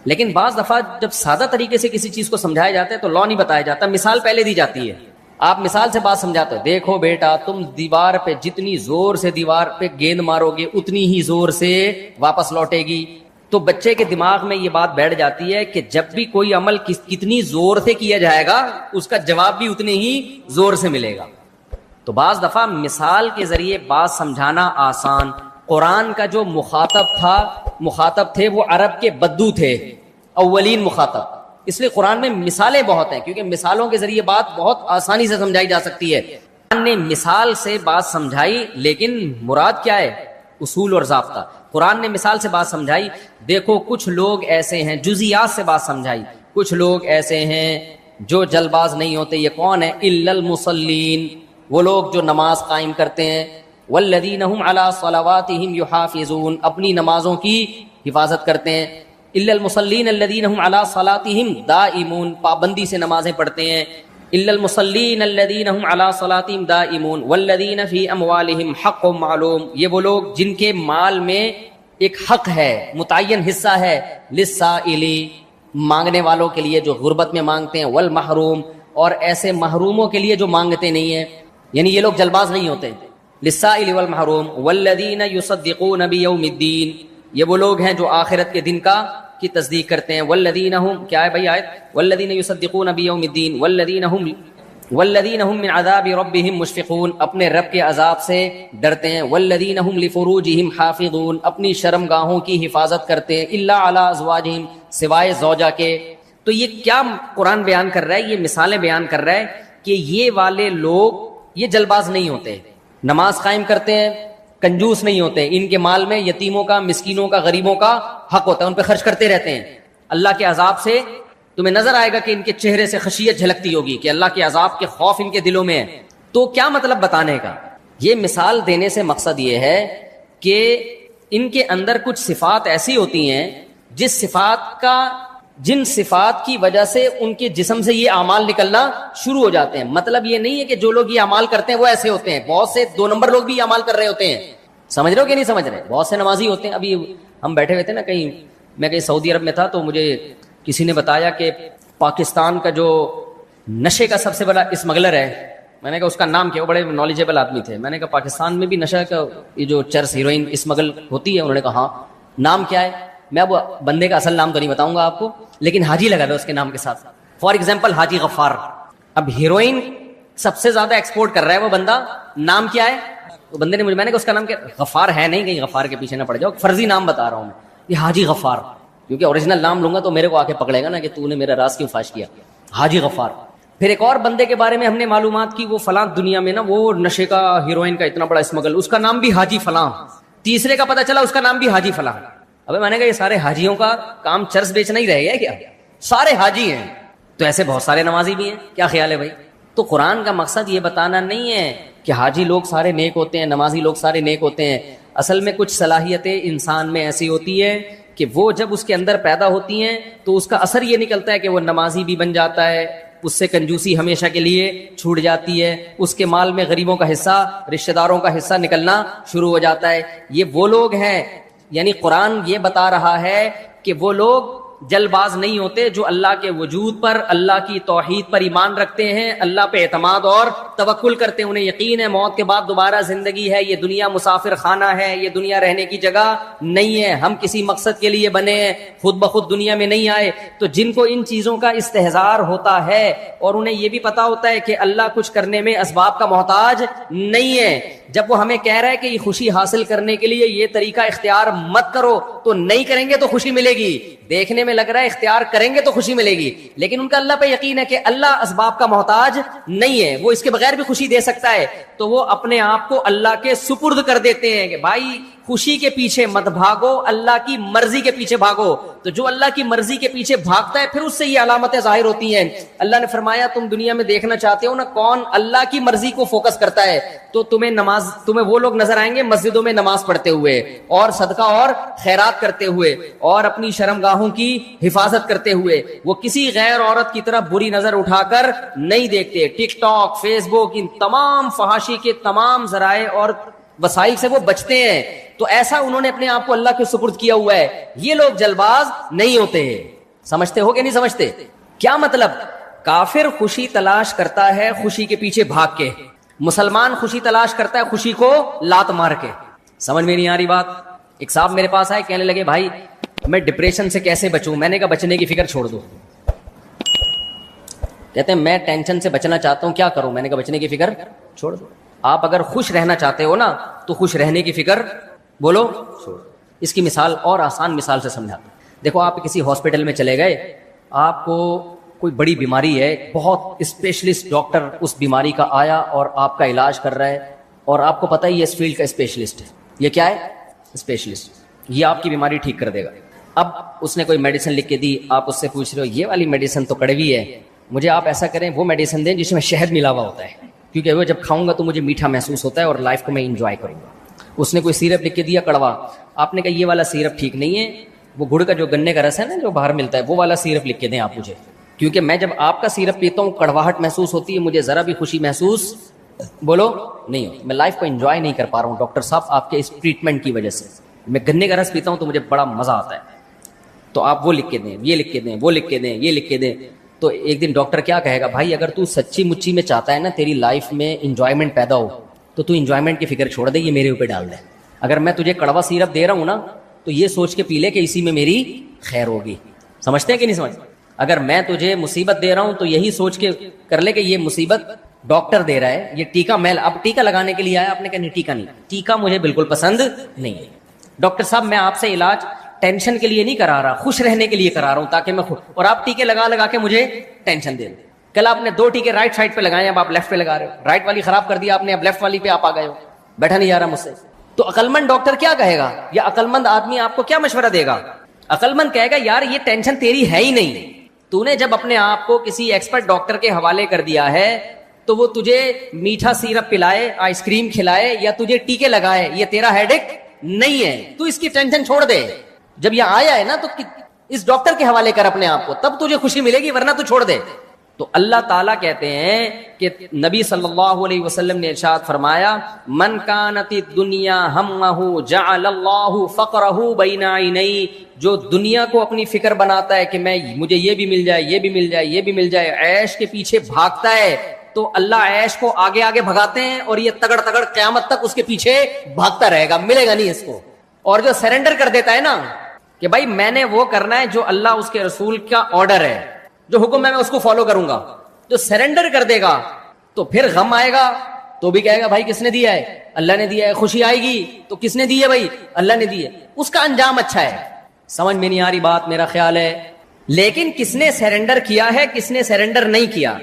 لیکن بعض دفعہ جب سادہ طریقے سے کسی چیز کو سمجھایا جاتا ہے تو لا نہیں بتایا جاتا, مثال پہلے دی جاتی ہے. آپ مثال سے بات سمجھاتے ہو, دیکھو بیٹا تم دیوار پہ جتنی زور سے دیوار پہ گیند مارو گے اتنی ہی زور سے واپس لوٹے گی. تو بچے کے دماغ میں یہ بات بیٹھ جاتی ہے کہ جب بھی کوئی عمل کتنی زور سے کیا جائے گا اس کا جواب بھی اتنے ہی زور سے ملے گا. تو بعض دفعہ مثال کے ذریعے بات سمجھانا آسان. قرآن کا جو مخاطب تھے وہ عرب کے بدو تھے, اولین مخاطب, اس لیے قرآن میں مثالیں بہت ہیں کیونکہ مثالوں کے ذریعے بات بہت آسانی سے سمجھائی جا سکتی ہے. قرآن نے مثال سے بات سمجھائی, لیکن مراد کیا ہے؟ اصول اور ضابطہ. قرآن نے مثال سے بات سمجھائی. دیکھو کچھ لوگ ایسے ہیں, جزیات سے بات سمجھائی, کچھ لوگ ایسے ہیں جو جلد باز نہیں ہوتے. یہ کون ہے؟ الا المصلین, وہ لوگ جو نماز قائم کرتے ہیں. والذین هم علی صلواتهم یحافظون, اپنی نمازوں کی حفاظت کرتے ہیں. الا المصلین الذین هم علی صلاتهم دائمون, پابندی سے نمازیں پڑھتے ہیں. الا المصلین الذین هم علی صلاتهم دائمون والذین فی اموالهم حق معلوم, یہ وہ لوگ جن کے مال میں ایک حق ہے, متعین حصہ ہے. للسائل, مانگنے والوں کے لیے جو غربت میں مانگتے ہیں. والمحروم, اور ایسے محروموں کے لیے جو مانگتے نہیں ہیں, یعنی یہ لوگ جلباز نہیں ہوتے. للسائل والمحروم. والذین یصدقون بیوم الدین, یہ وہ لوگ ہیں جو آخرت کے دن کی تصدیق کرتے ہیں. والذین هم, کیا ہے بھائی آیت؟ والذین یصدقون بیوم الدین والذین هم من عذاب ربهم مشفقون, اپنے رب کے عذاب سے ڈرتے ہیں. والذین هم لفروجهم حافظون, اپنی شرمگاہوں کی حفاظت کرتے ہیں. الا علی ازواجهم, سوائے زوجہ کے. تو یہ کیا قرآن بیان کر رہا ہے؟ یہ مثالیں بیان کر رہا ہے کہ یہ والے لوگ یہ جلباز نہیں ہوتے, نماز قائم کرتے ہیں, کنجوس نہیں ہوتے, ان کے مال میں یتیموں کا, مسکینوں کا, غریبوں کا حق ہوتا ہے, ان پہ خرچ کرتے رہتے ہیں. اللہ کے عذاب سے تمہیں نظر آئے گا کہ ان کے چہرے سے خشیت جھلکتی ہوگی کہ اللہ کے عذاب کے خوف ان کے دلوں میں ہے. تو کیا مطلب بتانے کا؟ یہ مثال دینے سے مقصد یہ ہے کہ ان کے اندر کچھ صفات ایسی ہوتی ہیں جن صفات کی وجہ سے ان کے جسم سے یہ اعمال نکلنا شروع ہو جاتے ہیں. مطلب یہ نہیں ہے کہ جو لوگ یہ اعمال کرتے ہیں وہ ایسے ہوتے ہیں. بہت سے 2 نمبر لوگ بھی یہ اعمال کر رہے ہوتے ہیں. سمجھ رہے ہو کہ نہیں سمجھ رہے؟ بہت سے نمازی ہوتے ہیں. ابھی ہم بیٹھے ہوئے تھے نا, میں کہیں سعودی عرب میں تھا, تو مجھے کسی نے بتایا کہ پاکستان کا جو نشے کا سب سے بڑا اسمگلر ہے. میں نے کہا اس کا نام کیا؟ وہ بڑے نالجیبل آدمی تھے. میں نے کہا پاکستان میں بھی نشہ کا یہ جو چرس ہیروئن اسمگل ہوتی ہے؟ انہوں نے کہا ہاں. نام کیا ہے؟ میں اب بندے کا اصل نام تو نہیں بتاؤں گا آپ کو, لیکن حاجی لگا دو اس کے نام کے ساتھ. فار ایگزامپل حاجی غفار. اب ہیروئن سب سے زیادہ ایکسپورٹ کر رہا ہے وہ بندہ, نام کیا ہے؟ وہ بندے نے میں نے کہا اس کا نام کیا؟ غفار ہے نہیں, کہیں غفار کے پیچھے نہ پڑ جاؤ, فرضی نام بتا رہا ہوں میں, یہ حاجی غفار. کیونکہ اوریجنل نام لوں گا تو میرے کو آ کے پکڑے گا نا کہ تو نے میرا راز کیوں فاش کیا. حاجی غفار. پھر ایک اور بندے کے بارے میں ہم نے معلومات کی, وہ فلاں دنیا میں نا وہ نشے کا ہیروئن کا اتنا بڑا اسمگل, اس کا نام بھی حاجی فلاں. تیسرے کا پتا چلا اس کا نام بھی حاجی فلاں. ابے میں نے کہا یہ سارے حاجیوں کا کام چرس بیچنا ہی رہ گیا کیا؟ سارے حاجی ہیں. تو ایسے بہت سارے نمازی بھی ہیں. کیا خیال ہے بھائی؟ تو قرآن کا مقصد یہ بتانا نہیں ہے کہ حاجی لوگ سارے نیک ہوتے ہیں، نمازی لوگ سارے نیک ہوتے ہیں. اصل میں کچھ صلاحیتیں انسان میں ایسی ہوتی ہے کہ وہ جب اس کے اندر پیدا ہوتی ہیں تو اس کا اثر یہ نکلتا ہے کہ وہ نمازی بھی بن جاتا ہے، اس سے کنجوسی ہمیشہ کے لیے چھوٹ جاتی ہے، اس کے مال میں غریبوں کا حصہ، رشتہ داروں کا حصہ نکلنا شروع ہو جاتا ہے. یہ وہ لوگ ہیں، یعنی قرآن یہ بتا رہا ہے کہ وہ لوگ جل باز نہیں ہوتے جو اللہ کے وجود پر، اللہ کی توحید پر ایمان رکھتے ہیں، اللہ پہ اعتماد اور توکل کرتے ہیں. انہیں یقین ہے موت کے بعد دوبارہ زندگی ہے، یہ دنیا مسافر خانہ ہے، یہ دنیا رہنے کی جگہ نہیں ہے، ہم کسی مقصد کے لیے بنے ہیں، خود بخود دنیا میں نہیں آئے. تو جن کو ان چیزوں کا استحضار ہوتا ہے اور انہیں یہ بھی پتا ہوتا ہے کہ اللہ کچھ کرنے میں اسباب کا محتاج نہیں ہے، جب وہ ہمیں کہہ رہا ہے کہ یہ خوشی حاصل کرنے کے لیے یہ طریقہ اختیار مت کرو، تو نہیں کریں گے تو خوشی ملے گی. دیکھنے میں لگ رہا ہے اختیار کریں گے تو خوشی ملے گی، لیکن ان کا اللہ پہ یقین ہے کہ اللہ اسباب کا محتاج نہیں ہے، وہ اس کے بغیر بھی خوشی دے سکتا ہے. تو وہ اپنے آپ کو اللہ کے سپرد کر دیتے ہیں کہ بھائی خوشی کے پیچھے مت بھاگو، اللہ کی مرضی کے پیچھے بھاگو. تو جو اللہ کی مرضی کے پیچھے بھاگتا ہے پھر اس سے یہ علامتیں ظاہر ہوتی ہیں. اللہ نے فرمایا تم دنیا میں دیکھنا چاہتے ہو نا کون اللہ کی مرضی کو فوکس کرتا ہے، تو تمہیں وہ لوگ نظر آئیں گے مسجدوں میں نماز پڑھتے ہوئے اور صدقہ اور خیرات کرتے ہوئے اور اپنی شرمگاہوں کی حفاظت کرتے ہوئے. وہ کسی غیر عورت کی طرف بری نظر اٹھا کر نہیں دیکھتے. ٹک ٹاک، فیس بک، ان تمام فحاشی کے تمام ذرائع اور وسائل سے وہ بچتے ہیں. تو ایسا انہوں نے اپنے آپ کو اللہ کے سپرد کیا ہوا ہے. یہ لوگ جلباز نہیں ہوتے. سمجھتے ہو کہ نہیں سمجھتے؟ کیا مطلب؟ کافر خوشی تلاش کرتا ہے خوشی کے پیچھے بھاگ کے، مسلمان خوشی تلاش کرتا ہے خوشی کو لات مار کے. سمجھ میں نہیں آ رہی بات؟ ایک صاحب میرے پاس آئے، کہنے لگے بھائی میں ڈپریشن سے کیسے بچوں؟ میں نے کہا بچنے کی فکر چھوڑ دو. کہتے ہیں میں ٹینشن سے بچنا چاہتا ہوں، کیا کروں؟ میں نے کہا بچنے کی فکر چھوڑ دو. آپ اگر خوش رہنا چاہتے ہو نا تو خوش رہنے کی فکر بولو چھوڑ. اس کی مثال اور آسان مثال سے سمجھاتا ہوں. دیکھو آپ کسی ہاسپٹل میں چلے گئے، آپ کو کوئی بڑی بیماری ہے، بہت اسپیشلسٹ ڈاکٹر اس بیماری کا آیا اور آپ کا علاج کر رہا ہے، اور آپ کو پتہ ہے یہ اس فیلڈ کا اسپیشلسٹ ہے. یہ کیا ہے؟ اسپیشلسٹ. یہ آپ کی بیماری ٹھیک کر دے گا. اب اس نے کوئی میڈیسن لکھ کے دی، آپ اس سے پوچھ رہے ہو یہ والی میڈیسن تو کڑوی ہے، مجھے آپ ایسا کریں وہ میڈیسن دیں جس میں شہد ملا ہوا ہوتا ہے، کیونکہ وہ جب کھاؤں گا تو مجھے میٹھا محسوس ہوتا ہے اور لائف کو میں انجوائے کروں گا. اس نے کوئی سیرپ لکھ کے دیا کڑوا، آپ نے کہا یہ والا سیرپ ٹھیک نہیں ہے، وہ گڑ کا جو گنے کا رس ہے نا جو باہر ملتا ہے وہ والا سیرپ لکھ کے دیں آپ مجھے، کیونکہ میں جب آپ کا سیرپ پیتا ہوں کڑواہٹ محسوس ہوتی ہے، مجھے ذرا بھی خوشی محسوس بولو نہیں ہوتی، میں لائف کو انجوائے نہیں کر پا رہا ہوں ڈاکٹر صاحب آپ کے اس ٹریٹمنٹ کی وجہ سے. میں گنے کا رس پیتا ہوں تو مجھے بڑا مزہ آتا ہے. تو آپ وہ لکھ کے دیں، یہ لکھ کے دیں، وہ لکھ کے دیں، یہ لکھ کے دیں. تو ایک دن ڈاکٹر کیا کہے گا؟ بھائی اگر تو سچی مچی میں چاہتا ہے نا تیری لائف میں انجوائمنٹ پیدا ہو تو انجوائمنٹ کی فکر چھوڑ دے، یہ میرے اوپر ڈال دے. اگر میں تجھے کڑوا سیرپ دے رہا ہوں نا تو یہ سوچ کے پی لے کہ اسی میں میری خیر ہوگی. سمجھتے ہیں کہ نہیں سمجھتے؟ اگر میں تجھے مصیبت دے رہا ہوں تو یہی سوچ کے کر لے کہ یہ مصیبت ڈاکٹر دے رہا ہے، یہ ٹیکا میں اب ٹیکا لگانے کے لیے آیا، آپ نے کہا نہیں ٹیکا نہیں، ٹیکا مجھے بالکل پسند نہیں ہے. ڈاکٹر صاحب میں آپ سے علاج ٹینشن کے لیے نہیں کرا رہا، خوش رہنے کے لیے کرا رہا ہوں تاکہ میں اور آپ ٹیکے لگا لگا کے مجھے ٹینشن دے دیں. کل آپ نے 2 ٹیکے رائٹ سائڈ پہ لگائے، اب آپ لیفٹ پہ لگا رہے ہو، رائٹ والی خراب کر دیا آپ نے، اب لیفٹ والی پہ آپ آ گئے ہو، بیٹھا نہیں جا رہا مجھ سے. تو عقلمند ڈاکٹر کیا کہے گا یا عقلمند آدمی آپ کو کیا مشورہ دے گا؟ عقلمند کہے گا یار یہ ٹینشن تیری ہے ہی نہیں، تو نے جب اپنے آپ کو کسی ایکسپرٹ ڈاکٹر کے حوالے کر دیا ہے تو وہ تجھے میٹھا سیرپ پلائے، آئس کریم کھلائے یا تجھے ٹیکے لگائے، یہ تیرا ہیڈ ایک نہیں ہے. تو اس کی ٹینشن چھوڑ دے. جب یہ آیا ہے نا تو اس ڈاکٹر کے حوالے کر اپنے آپ کو، تب تجھے خوشی ملے گی، ورنہ تو چھوڑ دے. تو اللہ تعالیٰ کہتے ہیں کہ نبی صلی اللہ علیہ وسلم نے ارشاد فرمایا من کانت الدنیا ہمہ جعل اللہ فقرہ بین عینیہ، جو دنیا کو اپنی فکر بناتا ہے کہ مجھے یہ بھی مل جائے، یہ بھی مل جائے، یہ بھی مل جائے، عیش کے پیچھے بھاگتا ہے، تو اللہ عیش کو آگے آگے بھگاتے ہیں اور یہ تگڑ تگڑ قیامت تک اس کے پیچھے بھاگتا رہے گا، ملے گا نہیں اس کو. اور جو سرنڈر کر دیتا ہے نا کہ بھائی میں نے وہ کرنا ہے جو اللہ اس کے رسول کا آرڈر ہے، جو حکم ہے میں اس کو فالو کروں گا، جو سرنڈر کر دے گا تو پھر غم آئے گا تو بھی کہے گا بھائی کس نے دیا ہے؟ اللہ نے دیا ہے. خوشی آئے گی تو کس نے دی ہے؟ بھائی اللہ نے دی ہے. اس کا انجام اچھا ہے. سمجھ میں نہیں آ رہی بات؟ میرا خیال ہے. لیکن کس نے سرنڈر کیا ہے، کس نے سرنڈر نہیں کیا،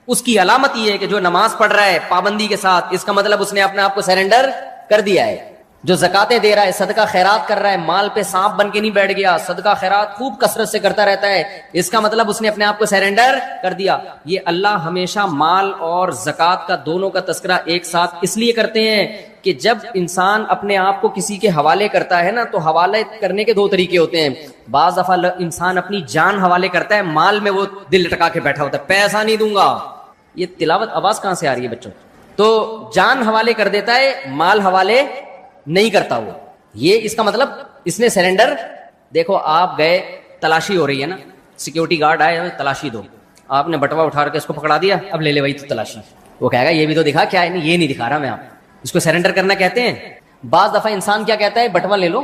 اس کی علامت یہ ہے کہ جو نماز پڑھ رہا ہے پابندی کے ساتھ، اس کا مطلب اس نے اپنے آپ کو سرنڈر کر دیا ہے. جو زکاتیں دے رہا ہے, صدقہ خیرات کر رہا ہے, مال پہ سانپ بن کے نہیں بیٹھ گیا, صدقہ خیرات خوب کثرت سے کرتا رہتا ہے, اس کا مطلب اس نے اپنے آپ کو سرنڈر کر دیا. یہ اللہ ہمیشہ مال اور زکات کا دونوں کا تذکرہ ایک ساتھ اس لیے کرتے ہیں کہ جب انسان اپنے آپ کو کسی کے حوالے کرتا ہے نا, تو حوالے کرنے کے دو طریقے ہوتے ہیں. بعض دفعہ انسان اپنی جان حوالے کرتا ہے, مال میں وہ دل لٹکا کے بیٹھا ہوتا ہے, پیسہ نہیں دوں گا. یہ تلاوت آواز کہاں سے آ رہی ہے بچوں؟ تو جان حوالے کر دیتا ہے, مال حوالے نہیں کرتا وہ. یہ اس کا مطلب اس نے سرنڈر. دیکھو آپ گئے, تلاشی ہو رہی ہے نا, سیکیورٹی گارڈ آئے, تلاشی دو, آپ نے بٹوا اٹھا کے اس کو پکڑا دیا, اب لے لے وہی تو تلاشی. وہ کہے گا یہ بھی تو دکھا, کیا ہے نہیں, یہ نہیں دکھا رہا میں آپ. اس کو سرنڈر کرنا کہتے ہیں. بعض دفعہ انسان کیا کہتا ہے, بٹوا لے لو,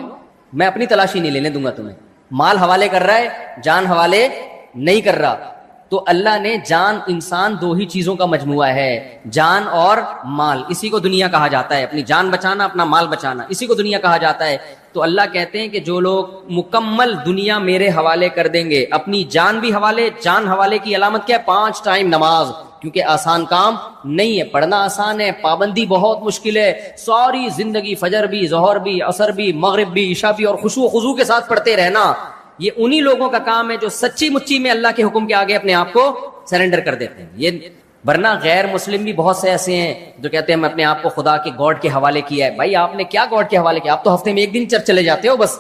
میں اپنی تلاشی نہیں لینے دوں گا تمہیں. مال حوالے کر رہا ہے, جان حوالے نہیں کر رہا. تو اللہ نے جان, انسان دو ہی چیزوں کا مجموعہ ہے, جان اور مال. اسی کو دنیا کہا جاتا ہے, اپنی جان بچانا, اپنا مال بچانا, اسی کو دنیا کہا جاتا ہے. تو اللہ کہتے ہیں کہ جو لوگ مکمل دنیا میرے حوالے کر دیں گے, اپنی جان بھی حوالے. جان حوالے کی علامت کیا ہے؟ 5 ٹائم نماز. کیونکہ آسان کام نہیں ہے, پڑھنا آسان ہے, پابندی بہت مشکل ہے. ساری زندگی فجر بھی, ظہر بھی, عصر بھی, مغرب بھی, عشاء بھی, اور خشوع و خضوع کے ساتھ پڑھتے رہنا. یہ انہی لوگوں کا کام ہے جو سچی مچی میں اللہ کے حکم کے آگے اپنے آپ کو سرنڈر کر دیتے ہیں. یہ ورنہ غیر مسلم بھی بہت سے ایسے ہیں جو کہتے ہیں میں اپنے آپ کو خدا کے گاڈ کے حوالے کیا ہے. بھائی آپ نے کیا گاڈ کے حوالے کیا؟ آپ تو ہفتے میں 1 دن چرچ چلے جاتے ہو بس.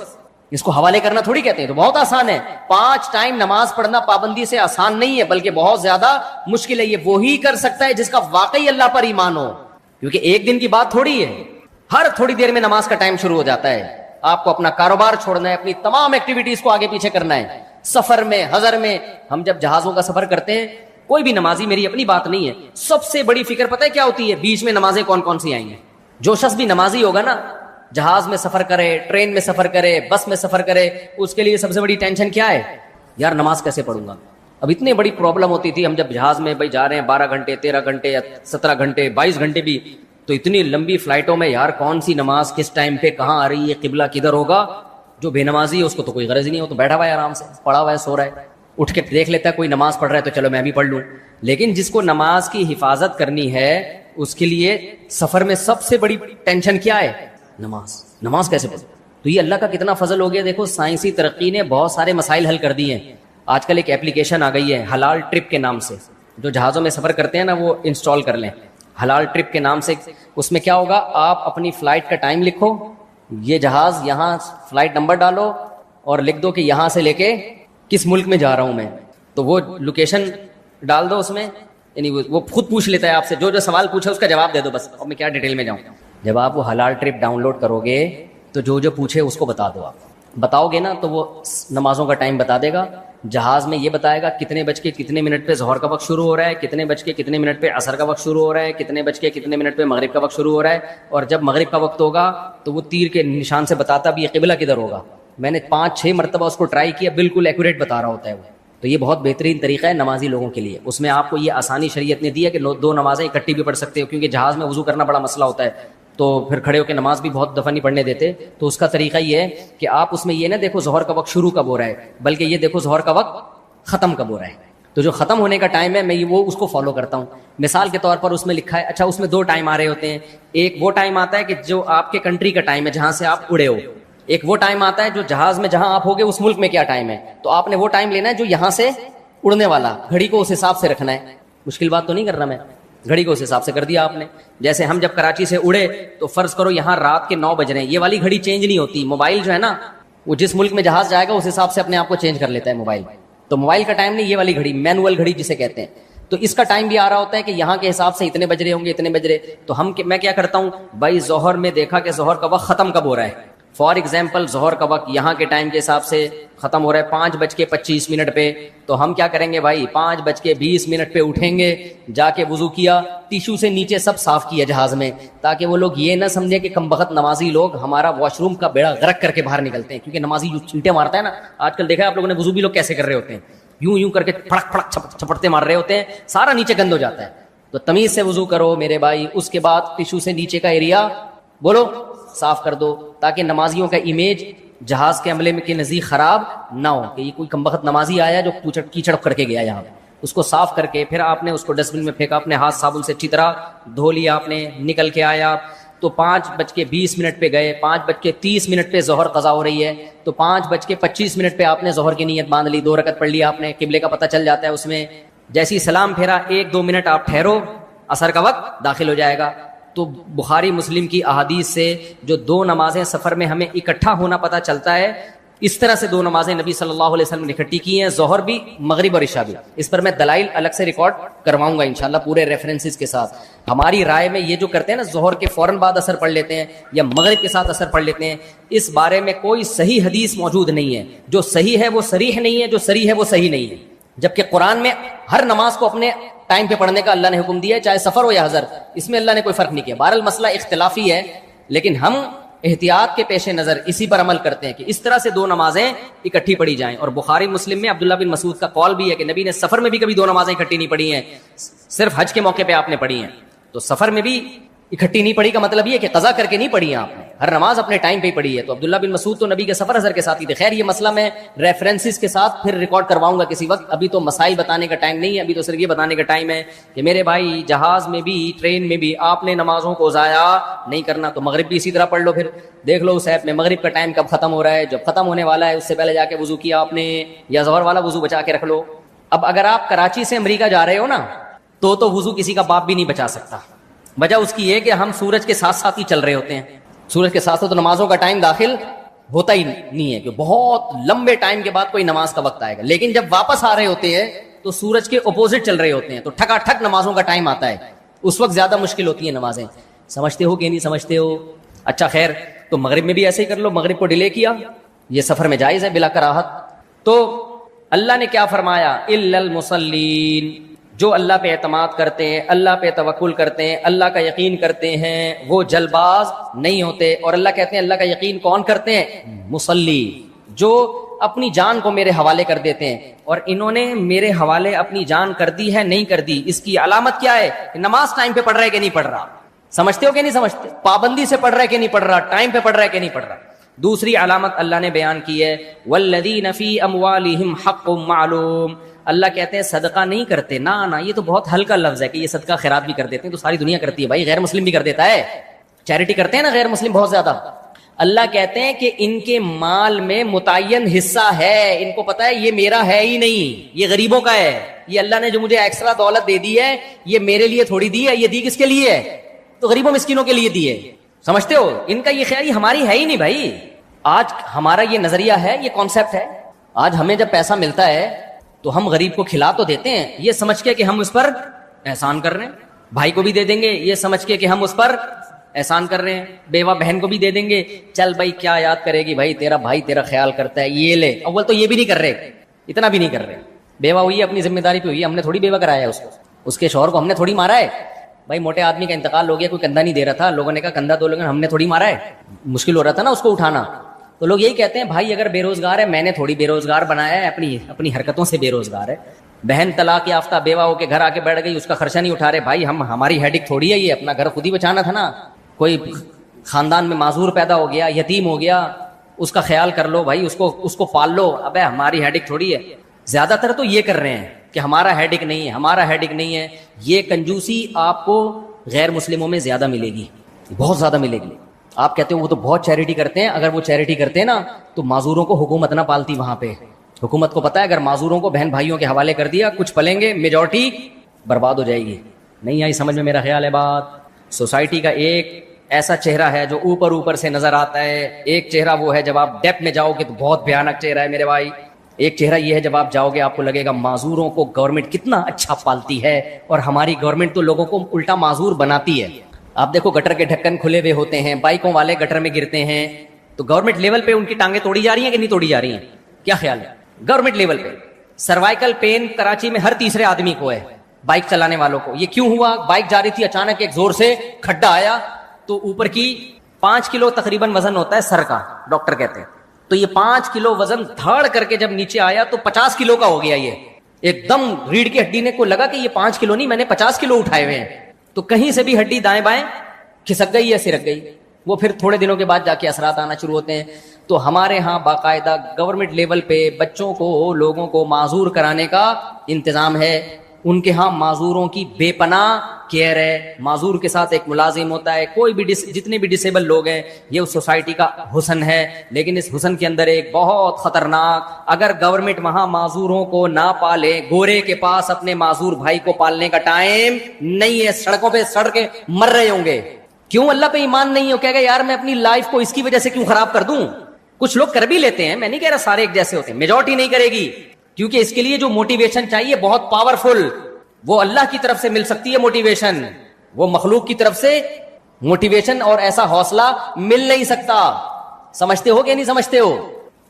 اس کو حوالے کرنا تھوڑی کہتے ہیں. تو بہت آسان ہے. 5 ٹائم نماز پڑھنا پابندی سے آسان نہیں ہے, بلکہ بہت زیادہ مشکل ہے. یہ وہی کر سکتا ہے جس کا واقعی اللہ پر ایمان ہو, کیونکہ 1 دن کی بات تھوڑی ہے. ہر تھوڑی دیر میں نماز کا ٹائم شروع ہو جاتا ہے. آپ کو اپنا کاروبار چھوڑنا ہے, اپنی تمام ایکٹیویٹیز کو آگے پیچھے کرنا ہے. سفر میں, حضر میں, ہم جب جہازوں کا سفر کرتے ہیں, کوئی بھی نمازی, میری اپنی بات نہیں ہے, سب سے بڑی فکر پتہ ہے کیا ہوتی ہے؟ بیچ میں نمازیں کون کون سی آئیں گے. جو شخص بھی نمازی ہوگا نا, جہاز میں سفر کرے, ٹرین میں سفر کرے, بس میں سفر کرے, اس کے لیے سب سے بڑی ٹینشن کیا ہے؟ یار نماز کیسے پڑھوں گا. اب اتنی بڑی پرابلم ہوتی تھی, ہم جب جہاز میں بھائی جا رہے ہیں 12 گھنٹے 13 گھنٹے یا 17 گھنٹے 22 گھنٹے بھی, تو اتنی لمبی فلائٹوں میں یار کون سی نماز کس ٹائم پہ کہاں آ رہی ہے, قبلہ کدھر ہوگا. جو بے نمازی ہے اس کو تو کوئی غرض ہی نہیں ہو, تو بیٹھا ہوا ہے آرام سے, پڑھا ہوا ہے, سو رہا ہے, اٹھ کے دیکھ لیتا ہے کوئی نماز پڑھ رہا ہے تو چلو میں بھی پڑھ لوں. لیکن جس کو نماز کی حفاظت کرنی ہے اس کے لیے سفر میں سب سے بڑی ٹینشن کیا ہے؟ نماز کیسے پڑھوں. تو یہ اللہ کا کتنا فضل ہو گیا. دیکھو سائنسی ترقی نے بہت سارے مسائل حل کر دیے ہیں. آج کل ایک ایپلیکیشن آ گئی ہے حلال ٹرپ کے نام سے, جو جہازوں میں سفر کرتے ہیں نا وہ انسٹال کر لیں. حلال ٹرپ کے نام سے, اس میں کیا ہوگا, آپ اپنی فلائٹ کا ٹائم لکھو, یہ جہاز یہاں فلائٹ نمبر ڈالو اور لکھ دو کہ یہاں سے لے کے کس ملک میں جا رہا ہوں میں, تو وہ لوکیشن ڈال دو اس میں, یعنی وہ خود پوچھ لیتا ہے آپ سے, جو سوال پوچھے اس کا جواب دے دو بس, اور میں کیا ڈیٹیل میں جاؤں. جب آپ وہ حلال ٹرپ ڈاؤن لوڈ کرو گے تو جو پوچھے اس کو بتا دو. آپ بتاؤ گے نا تو وہ نمازوں کا ٹائم بتا دے گا. جہاز میں یہ بتائے گا کتنے بج کے کتنے منٹ پہ ظہر کا وقت شروع ہو رہا ہے, کتنے بج کے کتنے منٹ پہ عصر کا وقت شروع ہو رہا ہے, کتنے بج کے کتنے منٹ پہ مغرب کا وقت شروع ہو رہا ہے. اور جب مغرب کا وقت ہوگا تو وہ تیر کے نشان سے بتاتا بھی یہ قبلہ کدھر ہوگا. میں نے 5-6 مرتبہ اس کو ٹرائی کیا, بالکل ایکوریٹ بتا رہا ہوتا ہے وہ. تو یہ بہت بہترین طریقہ ہے نمازی لوگوں کے لیے. اس میں آپ کو یہ آسانی شریعت نے دی ہے کہ 2 نمازیں اکٹھی بھی پڑھ سکتے ہو, کیونکہ جہاز میں وضو کرنا بڑا مسئلہ ہوتا ہے, تو پھر کھڑے ہو کے نماز بھی بہت دفعہ نہیں پڑھنے دیتے. تو اس کا طریقہ یہ ہے کہ آپ اس میں یہ نہ دیکھو ظہر کا وقت شروع کب ہو رہا ہے, بلکہ یہ دیکھو ظہر کا وقت ختم کب ہو رہا ہے. تو جو ختم ہونے کا ٹائم ہے میں وہ اس کو فالو کرتا ہوں. مثال کے طور پر اس میں لکھا ہے, اچھا اس میں 2 ٹائم آ رہے ہوتے ہیں. ایک وہ ٹائم آتا ہے کہ جو آپ کے کنٹری کا ٹائم ہے جہاں سے آپ اڑے ہو. ایک وہ ٹائم آتا ہے جو جہاز میں جہاں آپ ہوگے اس ملک میں کیا ٹائم ہے. تو آپ نے وہ ٹائم لینا ہے جو یہاں سے اڑنے والا, گھڑی کو اس حساب سے رکھنا ہے. مشکل بات تو نہیں کر رہا میں, گھڑی کو اس حساب سے کر دیا آپ نے. جیسے ہم جب کراچی سے اڑے تو فرض کرو یہاں رات کے 9 بج رہے ہیں, یہ والی گھڑی چینج نہیں ہوتی. موبائل جو ہے نا وہ جس ملک میں جہاز جائے گا اس حساب سے اپنے آپ کو چینج کر لیتا ہے موبائل. تو موبائل کا ٹائم نہیں, یہ والی گھڑی مینول گھڑی جسے کہتے ہیں. تو اس کا ٹائم بھی آ رہا ہوتا ہے کہ یہاں کے حساب سے اتنے بج رہے ہوں گے, اتنے بج رہے. تو میں کیا کرتا ہوں بھائی, ظہر میں دیکھا کہ ظہر کا وقت ختم کب ہو رہا ہے. فار ایگزامپل ظہر کا وقت یہاں کے ٹائم کے حساب سے ختم ہو رہا ہے 5:25 پہ. تو ہم کیا کریں گے بھائی, 5:20 پہ اٹھیں گے, جا کے وضو کیا, ٹیشو سے نیچے سب صاف کیا جہاز میں, تاکہ وہ لوگ یہ نہ سمجھیں کہ کمبخت نمازی لوگ ہمارا واش روم کا بیڑا غرق کر کے باہر نکلتے ہیں. کیونکہ نمازی جو چینٹے مارتا ہے نا, آج کل دیکھا ہے آپ لوگوں نے وضو بھی لوگ کیسے کر رہے ہوتے ہیں, یوں کر کے پھڑک پھڑک چھپڑتے مار رہے ہوتے ہیں, سارا نیچے گند ہو جاتا ہے. تو تمیز سے وضو کرو میرے بھائی. اس کے بعد ٹیشو سے نیچے کا ایریا بولو صاف کر دو, تاکہ نمازیوں کا امیج جہاز کے عملے میں کے نزدیک خراب نہ ہو کہ یہ کوئی کمبخت نمازی آیا جو کیچڑ کر کے گیا یہاں. اس کو صاف کر کے پھر آپ نے اس کو ڈسٹ بن میں پھینکا, اپنے ہاتھ صابن سے اچھی طرح دھو لیا, آپ نے نکل کے آیا. تو 5:20 پہ گئے, 5:30 پہ ظہر قضا ہو رہی ہے, تو 5:25 پہ آپ نے ظہر کی نیت باندھ لی, 2 رکعت پڑھ لی آپ نے, قبلے کا پتہ چل جاتا ہے اس میں. جیسی سلام پھیرا 1-2 منٹ آپ ٹھہرو, عصر کا وقت داخل ہو جائے گا. تو بخاری مسلم کی احادیث سے جو 2 نمازیں سفر میں ہمیں اکٹھا ہونا پتہ چلتا ہے, اس طرح سے 2 نمازیں نبی صلی اللہ علیہ وسلم نے اکٹھی کی ہیں, ظہر بھی, مغرب اور عشاء بھی. اس پر میں دلائل الگ سے ریکارڈ کرواؤں گا انشاءاللہ پورے ریفرنسز کے ساتھ. ہماری رائے میں یہ جو کرتے ہیں نا, ظہر کے فوراً بعد اثر پڑھ لیتے ہیں یا مغرب کے ساتھ اثر پڑھ لیتے ہیں, اس بارے میں کوئی صحیح حدیث موجود نہیں ہے. جو صحیح ہے وہ صریح نہیں ہے, جو صریح ہے وہ صحیح نہیں ہے. جبکہ قرآن میں ہر نماز کو اپنے ٹائم پہ پڑھنے کا اللہ نے حکم دیا ہے, چاہے سفر ہو یا حضر, اس میں اللہ نے کوئی فرق نہیں کیا. بہرحال مسئلہ اختلافی ہے, لیکن ہم احتیاط کے پیش نظر اسی پر عمل کرتے ہیں کہ اس طرح سے 2 نمازیں اکٹھی پڑھی جائیں. اور بخاری مسلم میں عبداللہ بن مسعود کا قول بھی ہے کہ نبی نے سفر میں بھی کبھی 2 نمازیں اکٹھی نہیں پڑھی ہیں, صرف حج کے موقع پہ آپ نے پڑھی ہیں. تو سفر میں بھی اکٹھی نہیں پڑھی کا مطلب یہ ہے کہ قضا کر کے نہیں پڑھی ہیں آپ نے, ہر نماز اپنے ٹائم پہ ہی پڑھی ہے. تو عبداللہ بن مسعود تو نبی کے سفر حضر کے ساتھ ہی تھے. خیر یہ مسئلہ میں ریفرنسز کے ساتھ پھر ریکارڈ کرواؤں گا کسی وقت, ابھی تو مسائل بتانے کا ٹائم نہیں ہے. ابھی تو صرف یہ بتانے کا ٹائم ہے کہ میرے بھائی جہاز میں بھی, ٹرین میں بھی آپ نے نمازوں کو ضائع نہیں کرنا. تو مغرب بھی اسی طرح پڑھ لو, پھر دیکھ لو اس ایپ میں مغرب کا ٹائم کب ختم ہو رہا ہے, جب ختم ہونے والا ہے اس سے پہلے جا کے وضو کیا آپ نے, یا ظہر والا وضو بچا کے رکھ لو. اب اگر آپ کراچی سے امریکہ جا رہے ہو نا, تو وضو کسی کا باپ بھی نہیں بچا سکتا. وجہ اس کی یہ کہ ہم سورج کے ساتھ ساتھ ہی چل رہے ہوتے ہیں, سورج کے ساتھ ساتھ تو نمازوں کا ٹائم داخل ہوتا ہی نہیں ہے, کہ بہت لمبے ٹائم کے بعد کوئی نماز کا وقت آئے گا. لیکن جب واپس آ رہے ہوتے ہیں تو سورج کے اپوزٹ چل رہے ہوتے ہیں, تو ٹھکا ٹھک نمازوں کا ٹائم آتا ہے. اس وقت زیادہ مشکل ہوتی ہیں نمازیں. سمجھتے ہو کہ نہیں سمجھتے ہو؟ اچھا خیر, تو مغرب میں بھی ایسے ہی کر لو, مغرب کو ڈیلے کیا, یہ سفر میں جائز ہے بلا کراہت. تو اللہ نے کیا فرمایا, الا المصلین, جو اللہ پہ اعتماد کرتے ہیں, اللہ پہ توکل کرتے ہیں, اللہ کا یقین کرتے ہیں, وہ جلباز نہیں ہوتے. اور اللہ کہتے ہیں اللہ کا یقین کون کرتے ہیں؟ مصلی, جو اپنی جان کو میرے حوالے کر دیتے ہیں. اور انہوں نے میرے حوالے اپنی جان کر دی ہے نہیں کر دی, اس کی علامت کیا ہے کہ نماز ٹائم پہ پڑھ رہا ہے کہ نہیں پڑھ رہا. سمجھتے ہو کہ نہیں سمجھتے؟ پابندی سے پڑھ رہا ہے کہ نہیں پڑھ رہا, ٹائم پہ پڑھ رہا ہے کہ نہیں پڑھ رہا. دوسری علامت اللہ نے بیان کی ہے, والذین فی اموالہم حق معلوم, اللہ کہتے ہیں صدقہ نہیں کرتے. نہ یہ تو بہت ہلکا لفظ ہے کہ یہ صدقہ خیرات بھی کر دیتے ہیں, تو ساری دنیا کرتی ہے بھائی, غیر مسلم بھی کر دیتا ہے, چیریٹی کرتے ہیں نا غیر مسلم بہت زیادہ. اللہ کہتے ہیں کہ ان کے مال میں متعین حصہ ہے, ان کو پتا ہے یہ میرا ہے ہی نہیں, یہ غریبوں کا ہے. یہ اللہ نے جو مجھے ایکسٹرا دولت دے دی ہے یہ میرے لیے تھوڑی دی ہے, یہ دی کس کے لیے ہے؟ تو غریبوں مسکینوں کے لیے دی ہے. سمجھتے ہو؟ ان کا یہ خیال یہ ہماری ہے ہی نہیں بھائی. آج ہمارا یہ نظریہ ہے, یہ کانسیپٹ ہے. آج ہمیں جب پیسہ ملتا ہے تو ہم غریب کو کھلا تو دیتے ہیں یہ سمجھ کے کہ ہم اس پر احسان کر رہے ہیں, بھائی کو بھی دے دیں گے یہ سمجھ کے کہ ہم اس پر احسان کر رہے ہیں, بیوہ بہن کو بھی دے دیں گے, چل بھائی کیا یاد کرے گی بھائی, تیرا بھائی تیرا خیال کرتا ہے, یہ لے. اول تو یہ بھی نہیں کر رہے, اتنا بھی نہیں کر رہے. بیوہ ہوئی ہے اپنی ذمہ داری پہ ہوئی ہے, ہم نے تھوڑی بیوہ کرایا ہے اس کو, اس کے شوہر کو ہم نے تھوڑی مارا ہے. بھائی موٹے آدمی کا انتقال ہو گیا, کوئی کندھا نہیں دے رہا تھا, لوگوں نے کہا کندھا دو, لیکن ہم نے تھوڑی مارا ہے, مشکل ہو رہا تھا نا اس کو اٹھانا. تو لوگ یہی کہتے ہیں بھائی اگر بے روزگار ہے, میں نے تھوڑی بے روزگار بنایا ہے, اپنی حرکتوں سے بے روزگار ہے. بہن طلاق یافتہ بیوہ ہو کے گھر آ کے بیٹھ گئی, اس کا خرچہ نہیں اٹھا رہے, بھائی ہماری ہیڈک تھوڑی ہے, یہ اپنا گھر خود ہی بچانا تھا نا. کوئی خاندان میں معذور پیدا ہو گیا, یتیم ہو گیا, اس کا خیال کر لو بھائی, اس کو پال لو. ابے ہماری ہیڈک تھوڑی ہے. زیادہ تر تو یہ کر رہے ہیں کہ ہمارا ہیڈک نہیں ہے, ہمارا ہیڈک نہیں ہے. یہ کنجوسی آپ کو غیر مسلموں میں زیادہ ملے گی, بہت زیادہ ملے گی. آپ کہتے ہو وہ تو بہت چیریٹی کرتے ہیں, اگر وہ چیریٹی کرتے ہیں نا تو معذوروں کو حکومت نہ پالتی وہاں پہ. حکومت کو پتا ہے اگر معذوروں کو بہن بھائیوں کے حوالے کر دیا, کچھ پلیں گے, میجورٹی برباد ہو جائے گی. نہیں آئی سمجھ میں میرا خیال ہے بات؟ سوسائٹی کا ایک ایسا چہرہ ہے جو اوپر سے نظر آتا ہے, ایک چہرہ وہ ہے جب آپ ڈیپتھ میں جاؤ گے تو بہت بھیانک چہرہ ہے میرے بھائی. ایک چہرہ یہ ہے جب آپ جاؤ گے آپ کو لگے گا معذوروں کو گورنمنٹ کتنا اچھا پالتی ہے, اور ہماری گورنمنٹ تو لوگوں کو الٹا معذور بناتی ہے. آپ دیکھو گٹر کے ڈھکن کھلے ہوئے ہوتے ہیں, بائکوں والے گٹر میں گرتے ہیں, تو گورنمنٹ لیول پہ ان کی ٹانگیں توڑی جا رہی ہیں کہ نہیں توڑی جا رہی ہیں؟ کیا خیال ہے؟ گورنمنٹ لیول پہ سروائیکل پین کراچی میں ہر تیسرے آدمی کو ہے, بائک چلانے والوں کو. یہ کیوں ہوا؟ بائک جا رہی تھی, اچانک ایک زور سے کھڈا آیا, تو اوپر کی 5 کلو تقریباً وزن ہوتا ہے سر کا, ڈاکٹر کہتے ہیں. تو یہ 5 کلو وزن دھاڑ کر کے جب نیچے آیا تو 50 کلو کا ہو گیا. یہ ایک دم ریڑھ کی ہڈی نے کو لگا کہ یہ 5 کلو نہیں, میں نے 50 کلو اٹھائے ہوئے ہیں. تو کہیں سے بھی ہڈی دائیں بائیں کھسک گئی یا سرک گئی. وہ پھر تھوڑے دنوں کے بعد جا کے اثرات آنا شروع ہوتے ہیں. تو ہمارے ہاں باقاعدہ گورنمنٹ لیول پہ بچوں کو, لوگوں کو معذور کرانے کا انتظام ہے. ان کے ہاں معذوروں کی بے پناہ کیئر ہے. معذور کے ساتھ ایک ملازم ہوتا ہے, کوئی بھی جتنے بھی ڈسیبل لوگ ہیں, یہ اس سوسائٹی کا حسن ہے. لیکن اس حسن کے اندر ایک بہت خطرناک, اگر گورنمنٹ وہاں معذوروں کو نہ پالے, گورے کے پاس اپنے معذور بھائی کو پالنے کا ٹائم نہیں ہے, سڑکوں پہ سڑکیں مر رہے ہوں گے. کیوں؟ اللہ پہ ایمان نہیں ہو, کہے گا یار میں اپنی لائف کو اس کی وجہ سے کیوں خراب کر دوں. کچھ لوگ کر بھی لیتے ہیں, میں نہیں کہہ رہا سارے ایک جیسے ہوتے ہیں, میجورٹی نہیں کرے گی, کیونکہ اس کے لیے جو موٹیویشن چاہیے بہت پاورفل, وہ اللہ کی طرف سے مل سکتی ہے موٹیویشن, وہ مخلوق کی طرف سے موٹیویشن اور ایسا حوصلہ مل نہیں سکتا. سمجھتے ہو کہ نہیں سمجھتے ہو؟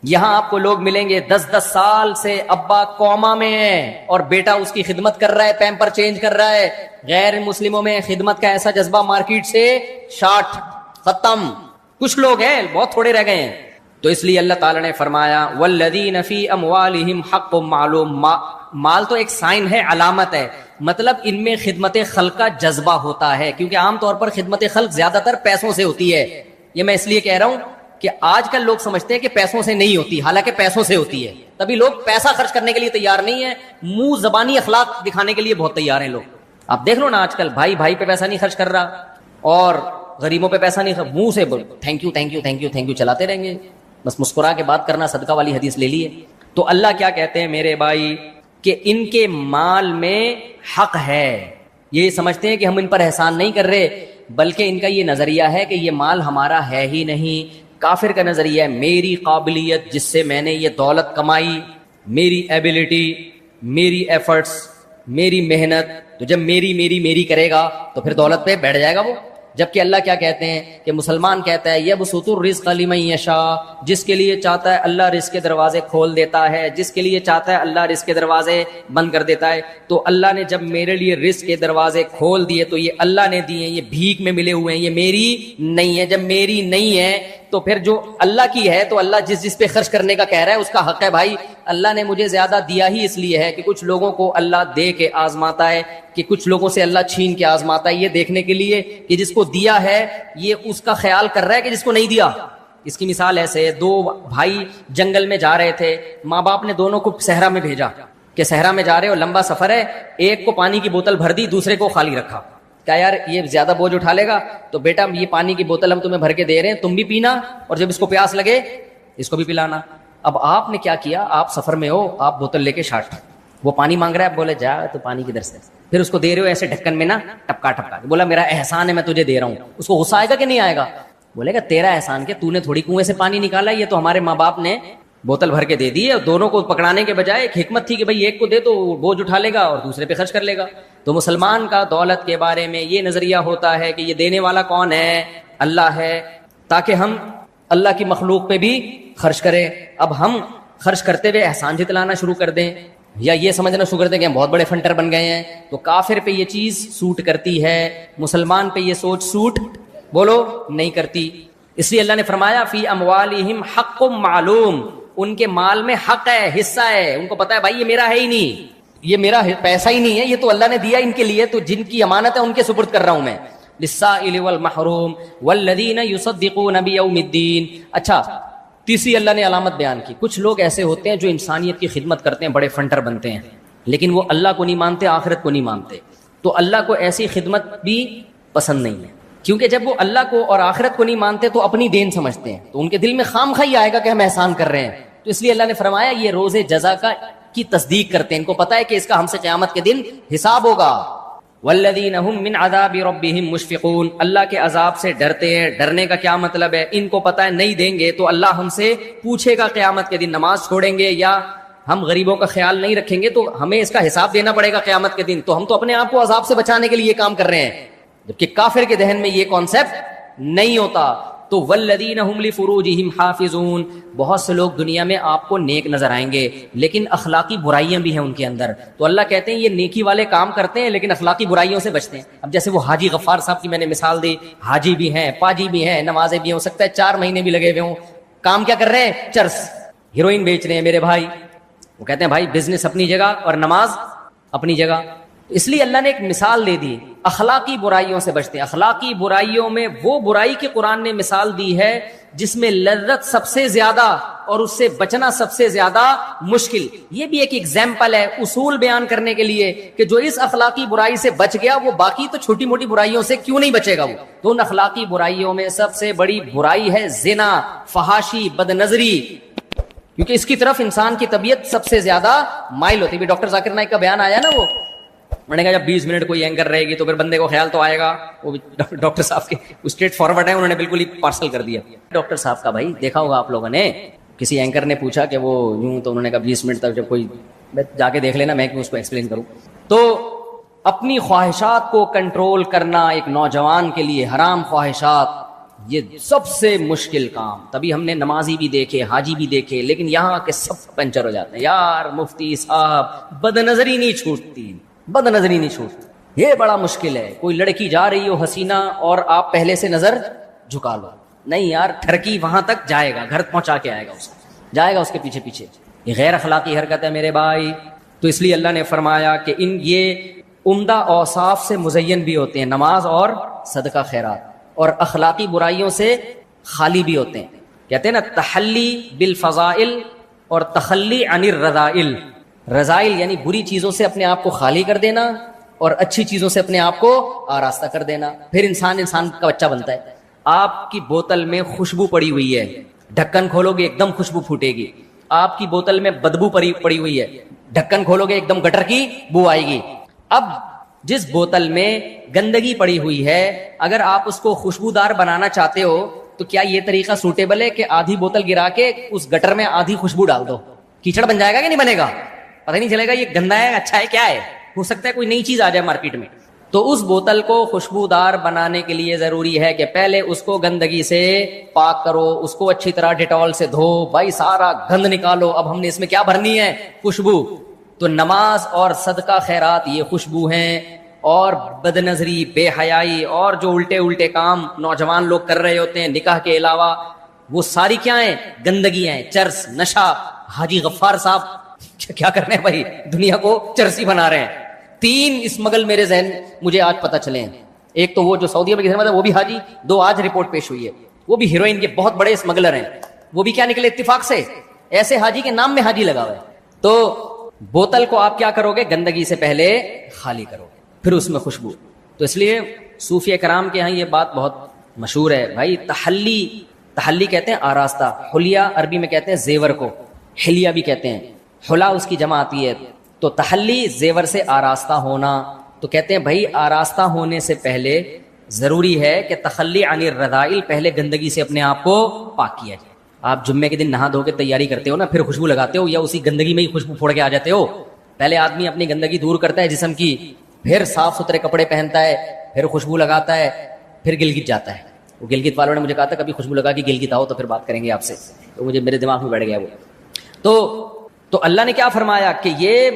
یہاں آپ کو لوگ ملیں گے 10-10 سال سے ابا کوما میں ہے اور بیٹا اس کی خدمت کر رہا ہے, پیمپر چینج کر رہا ہے. غیر مسلموں میں خدمت کا ایسا جذبہ مارکیٹ سے شارٹ ختم. کچھ لوگ ہیں, بہت تھوڑے رہ گئے ہیں. تو اس لیے اللہ تعالیٰ نے فرمایا والذین فی اموالہم حق معلوم. مال تو ایک سائن ہے, علامت ہے, مطلب ان میں خدمت خلق کا جذبہ ہوتا ہے, کیونکہ عام طور پر خدمت خلق زیادہ تر پیسوں سے ہوتی ہے. یہ میں اس لیے کہہ رہا ہوں کہ آج کل لوگ سمجھتے ہیں کہ پیسوں سے نہیں ہوتی, حالانکہ پیسوں سے ہوتی ہے. تبھی لوگ پیسہ خرچ کرنے کے لیے تیار نہیں ہے, منہ زبانی اخلاق دکھانے کے لیے بہت تیار ہیں لوگ. آپ دیکھ لو نا آج کل بھائی بھائی پہ پیسہ نہیں خرچ کر رہا اور غریبوں پہ پیسہ نہیں, منہ سے thank you thank you thank you thank you چلاتے رہیں گے, بس مسکرا کے بات کرنا, صدقہ والی حدیث لے لیے. تو اللہ کیا کہتے ہیں میرے بھائی کہ ان کے مال میں حق ہے. یہ سمجھتے ہیں کہ ہم ان پر احسان نہیں کر رہے, بلکہ ان کا یہ نظریہ ہے کہ یہ مال ہمارا ہے ہی نہیں. کافر کا نظریہ ہے میری قابلیت جس سے میں نے یہ دولت کمائی, میری ایبلٹی, میری ایفرٹس, میری محنت, تو جب میری میری میری کرے گا تو پھر دولت پہ بیٹھ جائے گا وہ. جبکہ اللہ کیا کہتے ہیں کہ مسلمان کہتا ہے یبسط الرزق لمن یشاء, جس کے لیے چاہتا ہے اللہ رزق کے دروازے کھول دیتا ہے, جس کے لیے چاہتا ہے اللہ رزق کے دروازے بند کر دیتا ہے. تو اللہ نے جب میرے لیے رزق کے دروازے کھول دیے تو یہ اللہ نے دیے, یہ بھیک میں ملے ہوئے ہیں, یہ میری نہیں ہے. جب میری نہیں ہے تو پھر جو اللہ کی ہے تو اللہ جس پہ خرچ کرنے کا کہہ رہا ہے اس کا حق ہے. بھائی اللہ نے مجھے زیادہ دیا ہی اس لیے ہے کہ کچھ لوگوں کو اللہ دے کے آزماتا ہے, کہ کچھ لوگوں سے اللہ چھین کے آزماتا ہے, یہ دیکھنے کے لیے کہ جس کو دیا ہے یہ اس کا خیال کر رہا ہے کہ جس کو نہیں دیا. اس کی مثال ایسے, دو بھائی جنگل میں جا رہے تھے, ماں باپ نے دونوں کو صحرا میں بھیجا کہ صحرا میں جا رہے ہو, لمبا سفر ہے, ایک کو پانی کی بوتل بھر دی, دوسرے کو خالی رکھا. کیا یار یہ زیادہ بوجھ اٹھا لے گا, تو بیٹا یہ پانی کی بوتل ہم تمہیں بھر کے دے رہے ہیں, تم بھی پینا, اور جب اس کو پیاس لگے اس کو بھی پلانا. اب آپ نے کیا کیا, آپ سفر میں ہو, آپ بوتل لے کے شاٹ, وہ پانی مانگ رہا ہے, بولے جا تو پانی کی در سے, پھر اس کو دے رہے ہو ایسے ڈھکن میں نا, ٹپکا ٹپکا, بولا میرا احسان ہے میں تجھے دے رہا ہوں. اس کو غصہ آئے گا کہ نہیں آئے گا؟ بولے گا تیرا احسان کہ تو نے تھوڑی کنویں سے پانی نکالا, یہ تو ہمارے ماں باپ نے بوتل بھر کے دے دی ہے. دونوں کو پکڑانے کے بجائے ایک حکمت تھی کہ بھائی ایک کو دے تو بوجھ اٹھا لے گا اور دوسرے پہ خرچ کر لے گا. تو مسلمان کا دولت کے بارے میں یہ نظریہ ہوتا ہے کہ یہ دینے والا کون ہے, اللہ ہے, تاکہ ہم اللہ کی مخلوق پہ بھی خرچ کریں. اب ہم خرچ کرتے ہوئے احسان جتلانا شروع کر دیں یا یہ سمجھنا شروع کر دیں کہ ہم بہت بڑے فنٹر بن گئے ہیں, تو کافر پہ یہ چیز سوٹ کرتی ہے, مسلمان پہ یہ سوچ سوٹ بولو نہیں کرتی. اس لیے اللہ نے فرمایا فی اموالہم حق معلوم, ان کے مال میں حق ہے, حصہ ہے, ان کو پتا ہے بھائی یہ میرا ہے ہی نہیں, یہ میرا پیسہ ہی نہیں ہے, یہ تو اللہ نے دیا ان کے لیے, تو جن کی امانت ہے ان کے سپرد کر رہا ہوں میں. للسائل والمحروم والذین یصدقون بیوم الدین. اچھا تیسری اللہ نے علامت بیان کی, کچھ لوگ ایسے ہوتے ہیں جو انسانیت کی خدمت کرتے ہیں, بڑے فنٹر بنتے ہیں, لیکن وہ اللہ کو نہیں مانتے, آخرت کو نہیں مانتے. تو اللہ کو ایسی خدمت بھی پسند نہیں ہے, کیونکہ جب وہ اللہ کو اور آخرت کو نہیں مانتے تو اپنی دین سمجھتے ہیں, تو ان کے دل میں خام خواہی آئے گا کہ ہم احسان کر رہے ہیں. تو اس لیے اللہ نے فرمایا یہ روز جزا کی تصدیق کرتے ہیں, ان کو پتا ہے کہ اس کا ہم سے قیامت کے دن حساب ہوگا. والذین هم من عذاب ربهم مشفقون, اللہ کے عذاب سے ڈرتے ہیں. ڈرنے کا کیا مطلب ہے, ان کو پتا ہے نہیں دیں گے تو اللہ ہم سے پوچھے گا قیامت کے دن, نماز چھوڑیں گے یا ہم غریبوں کا خیال نہیں رکھیں گے تو ہمیں اس کا حساب دینا پڑے گا قیامت کے دن. تو ہم تو اپنے آپ کو عذاب سے بچانے کے لیے یہ کام کر رہے ہیں, جبکہ کافر کے ذہن میں یہ کانسیپٹ نہیں ہوتا. تو والذین هم لفروجہم حافظون, بہت سے لوگ دنیا میں آپ کو نیک نظر آئیں گے لیکن اخلاقی برائیاں بھی ہیں ان کے اندر. تو اللہ کہتے ہیں یہ نیکی والے کام کرتے ہیں لیکن اخلاقی برائیوں سے بچتے ہیں. اب جیسے وہ حاجی غفار صاحب کی میں نے مثال دی, حاجی بھی ہیں, پاجی بھی ہیں, نمازیں بھی ہیں, ہو سکتا ہے 4 مہینے بھی لگے ہوئے ہوں, کام کیا کر رہے ہیں, چرس ہیروئن بیچ رہے ہیں میرے بھائی. وہ کہتے ہیں بھائی بزنس اپنی جگہ اور نماز اپنی جگہ. اس لیے اللہ نے ایک مثال دے دی, اخلاقی برائیوں سے بچتے ہیں. اخلاقی برائیوں میں وہ برائی کی قرآن نے مثال دی ہے جس میں لذت سب سے زیادہ اور اس سے بچنا سب سے زیادہ مشکل. یہ بھی ایک ایگزامپل ہے اصول بیان کرنے کے لیے کہ جو اس اخلاقی برائی سے بچ گیا وہ باقی تو چھوٹی موٹی برائیوں سے کیوں نہیں بچے گا. وہ تو ان اخلاقی برائیوں میں سب سے بڑی برائی ہے زنا, فحاشی, بد نظری, کیونکہ اس کی طرف انسان کی طبیعت سب سے زیادہ مائل ہوتی ہے. ڈاکٹر ذاکر نائک کا بیان آیا نا, وہ میں نے کہا جب 20 منٹ کوئی اینکر رہے گی تو پھر بندے کو خیال تو آئے گا. وہ ڈاکٹر صاحب کے اسٹریٹ فارورڈ ہے, انہوں نے بالکل ہی پارسل کر دیا. ڈاکٹر صاحب کا بھائی دیکھا ہوگا آپ لوگوں نے, کسی اینکر نے پوچھا کہ وہ یوں, تو انہوں نے کہا 20 منٹ تک جب کوئی جا کے دیکھ لینا, میں کیوں اس کو ایکسپلین کروں. تو اپنی خواہشات کو کنٹرول کرنا ایک نوجوان کے لیے, حرام خواہشات, یہ سب سے مشکل کام. تبھی ہم نے نمازی بھی دیکھے, حاجی بھی دیکھے, لیکن یہاں کے سب پنچر ہو جاتے ہیں. یار مفتی صاحب بد نظری نہیں چھوٹتی, بد نظری نہیں چھوٹتی, یہ بڑا مشکل ہے. کوئی لڑکی جا رہی ہو حسینہ اور آپ پہلے سے نظر جھکا لو, نہیں یار ٹھرکی وہاں تک جائے گا, گھر پہنچا کے آئے گا, جائے گا اس کے پیچھے پیچھے. یہ غیر اخلاقی حرکت ہے میرے بھائی. تو اس لیے اللہ نے فرمایا کہ یہ عمدہ اوصاف سے مزین بھی ہوتے ہیں, نماز اور صدقہ خیرات, اور اخلاقی برائیوں سے خالی بھی ہوتے ہیں. کہتے ہیں نا تحلی بالفضائل اور تخلی عن الرذائل. رذائل یعنی بری چیزوں سے اپنے آپ کو خالی کر دینا اور اچھی چیزوں سے اپنے آپ کو آراستہ کر دینا. پھر انسان کا بچہ بنتا ہے. آپ کی بوتل میں خوشبو پڑی ہوئی ہے, ڈھکن کھولو گے ایک دم خوشبو پھوٹے گی. آپ کی بوتل میں بدبو پڑی ہوئی ہے, ڈھکن کھولو گے ایک دم گٹر کی بو آئے گی. اب جس بوتل میں گندگی پڑی ہوئی ہے, اگر آپ اس کو خوشبودار بنانا چاہتے ہو تو کیا یہ طریقہ سوٹیبل ہے کہ آدھی بوتل گرا کے اس گٹر میں آدھی خوشبو ڈال دو؟ کیچڑ بن جائے گا کہ نہیں بنے گا؟ پتہ نہیں چلے گا یہ گندا ہے اچھا ہے کیا ہے. ہو سکتا ہے کوئی نئی چیز آ جائے مارکیٹ میں. تو اس بوتل کو خوشبودار بنانے کے لیے ضروری ہے کہ پہلے اس کو گندگی سے پاک کرو, اس کو اچھی طرح ڈیٹول سے دھو, بھائی سارا گند نکالو. اب ہم نے اس میں کیا بھرنی ہے؟ خوشبو. تو نماز اور صدقہ خیرات یہ خوشبو ہیں, اور بد نظری, بے حیائی اور جو الٹے کام نوجوان لوگ کر رہے ہوتے ہیں نکاح کے علاوہ, وہ ساری کیا ہیں؟ گندگی ہیں. چرس, نشہ. حاجی غفار صاحب کیا کر رہے ہیں بھائی؟ دنیا کو چرسی بنا رہے ہیں. 3 اسمگل میرے ذہن مجھے آج پتہ چلے ہیں. ایک تو وہ جو سعودیہ میں ہے وہ بھی حاجی, 2 آج رپورٹ پیش ہوئی ہے, وہ بھی ہیروئن کے بہت بڑے اسمگلر ہیں. وہ بھی کیا نکلے اتفاق سے, ایسے حاجی کے نام میں حاجی لگا ہوا ہے. تو بوتل کو آپ کیا کرو گے؟ گندگی سے پہلے خالی کرو گے, پھر اس میں خوشبو. تو اس لیے صوفیہ کرام کے ہاں یہ بات بہت مشہور ہے بھائی. تحلی کہتے ہیں آراستہ, حلیہ عربی میں کہتے ہیں زیور کو, حلیہ بھی کہتے ہیں. حلا اس کی جمع آتی ہے. تو تحلی زیور سے آراستہ ہونا. تو کہتے ہیں بھائی آراستہ ہونے سے پہلے ضروری ہے کہ تخلی عن الرذائل, پہلے گندگی سے اپنے آپ کو پاک کیا جائے. آپ جمعے کے دن نہا دھو کے تیاری کرتے ہو نا, پھر خوشبو لگاتے ہو, یا اسی گندگی میں ہی خوشبو پھوڑ کے آ جاتے ہو؟ پہلے آدمی اپنی گندگی دور کرتا ہے جسم کی, پھر صاف ستھرے کپڑے پہنتا ہے, پھر خوشبو لگاتا ہے, پھر گلگت جاتا ہے. وہ گلگت والوں نے مجھے کہا تھا کبھی خوشبو لگا کے گلگت آؤ تو پھر بات کریں گے آپ سے, تو مجھے میرے دماغ میں بیٹھ گیا وہ. تو اللہ نے کیا فرمایا کہ یہ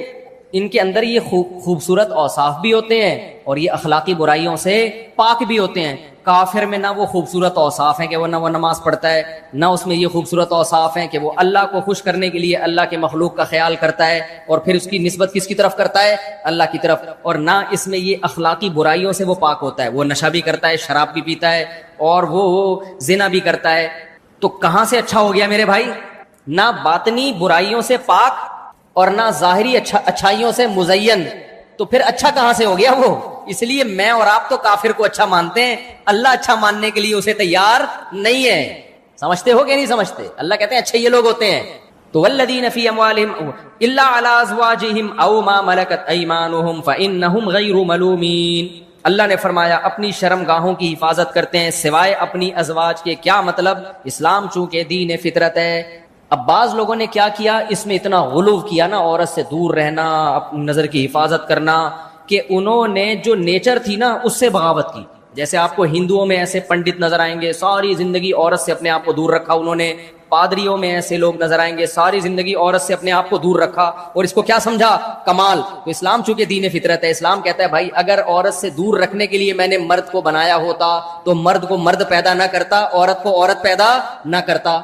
ان کے اندر یہ خوبصورت اوصاف بھی ہوتے ہیں اور یہ اخلاقی برائیوں سے پاک بھی ہوتے ہیں. کافر میں نہ وہ خوبصورت اوصاف ہیں کہ وہ نماز پڑھتا ہے, نہ اس میں یہ خوبصورت اوصاف ہیں کہ وہ اللہ کو خوش کرنے کے لیے اللہ کے مخلوق کا خیال کرتا ہے اور پھر اس کی نسبت کس کی طرف کرتا ہے؟ اللہ کی طرف. اور نہ اس میں یہ اخلاقی برائیوں سے وہ پاک ہوتا ہے. وہ نشہ بھی کرتا ہے, شراب بھی پیتا ہے, اور وہ زنا بھی کرتا ہے. تو کہاں سے اچھا ہو گیا میرے بھائی؟ نہ باطنی برائیوں سے پاک اور نہ ظاہری اچھائیوں سے مزین. تو پھر اچھا کہاں سے ہو گیا وہ؟ اس لیے میں اور آپ تو کافر کو اچھا مانتے ہیں, اللہ اچھا ماننے کے لیے اسے تیار نہیں ہے. سمجھتے ہو کہ نہیں سمجھتے؟ اللہ کہتے ہیں اچھے یہ لوگ ہوتے ہیں. تو والذین فی اموالہم الا علی ازواجہم او ما ملکت ایمانہم فانہم غیر ملومین. اللہ نے فرمایا اپنی شرم گاہوں کی حفاظت کرتے ہیں سوائے اپنی ازواج کے. کیا مطلب؟ اسلام چونکہ دین فطرت ہے. اب بعض لوگوں نے کیا کیا, اس میں اتنا غلو کیا نا, عورت سے دور رہنا, اپنی نظر کی حفاظت کرنا, کہ انہوں نے جو نیچر تھی نا اس سے بغاوت کی. جیسے آپ کو ہندوؤں میں ایسے پنڈت نظر آئیں گے, ساری زندگی عورت سے اپنے آپ کو دور رکھا انہوں نے. پادریوں میں ایسے لوگ نظر آئیں گے, ساری زندگی عورت سے اپنے آپ کو دور رکھا, اور اس کو کیا سمجھا؟ کمال. تو اسلام چونکہ دین فطرت ہے, اسلام کہتا ہے بھائی اگر عورت سے دور رکھنے کے لیے میں نے مرد کو بنایا ہوتا تو مرد کو مرد پیدا نہ کرتا, عورت کو عورت پیدا نہ کرتا.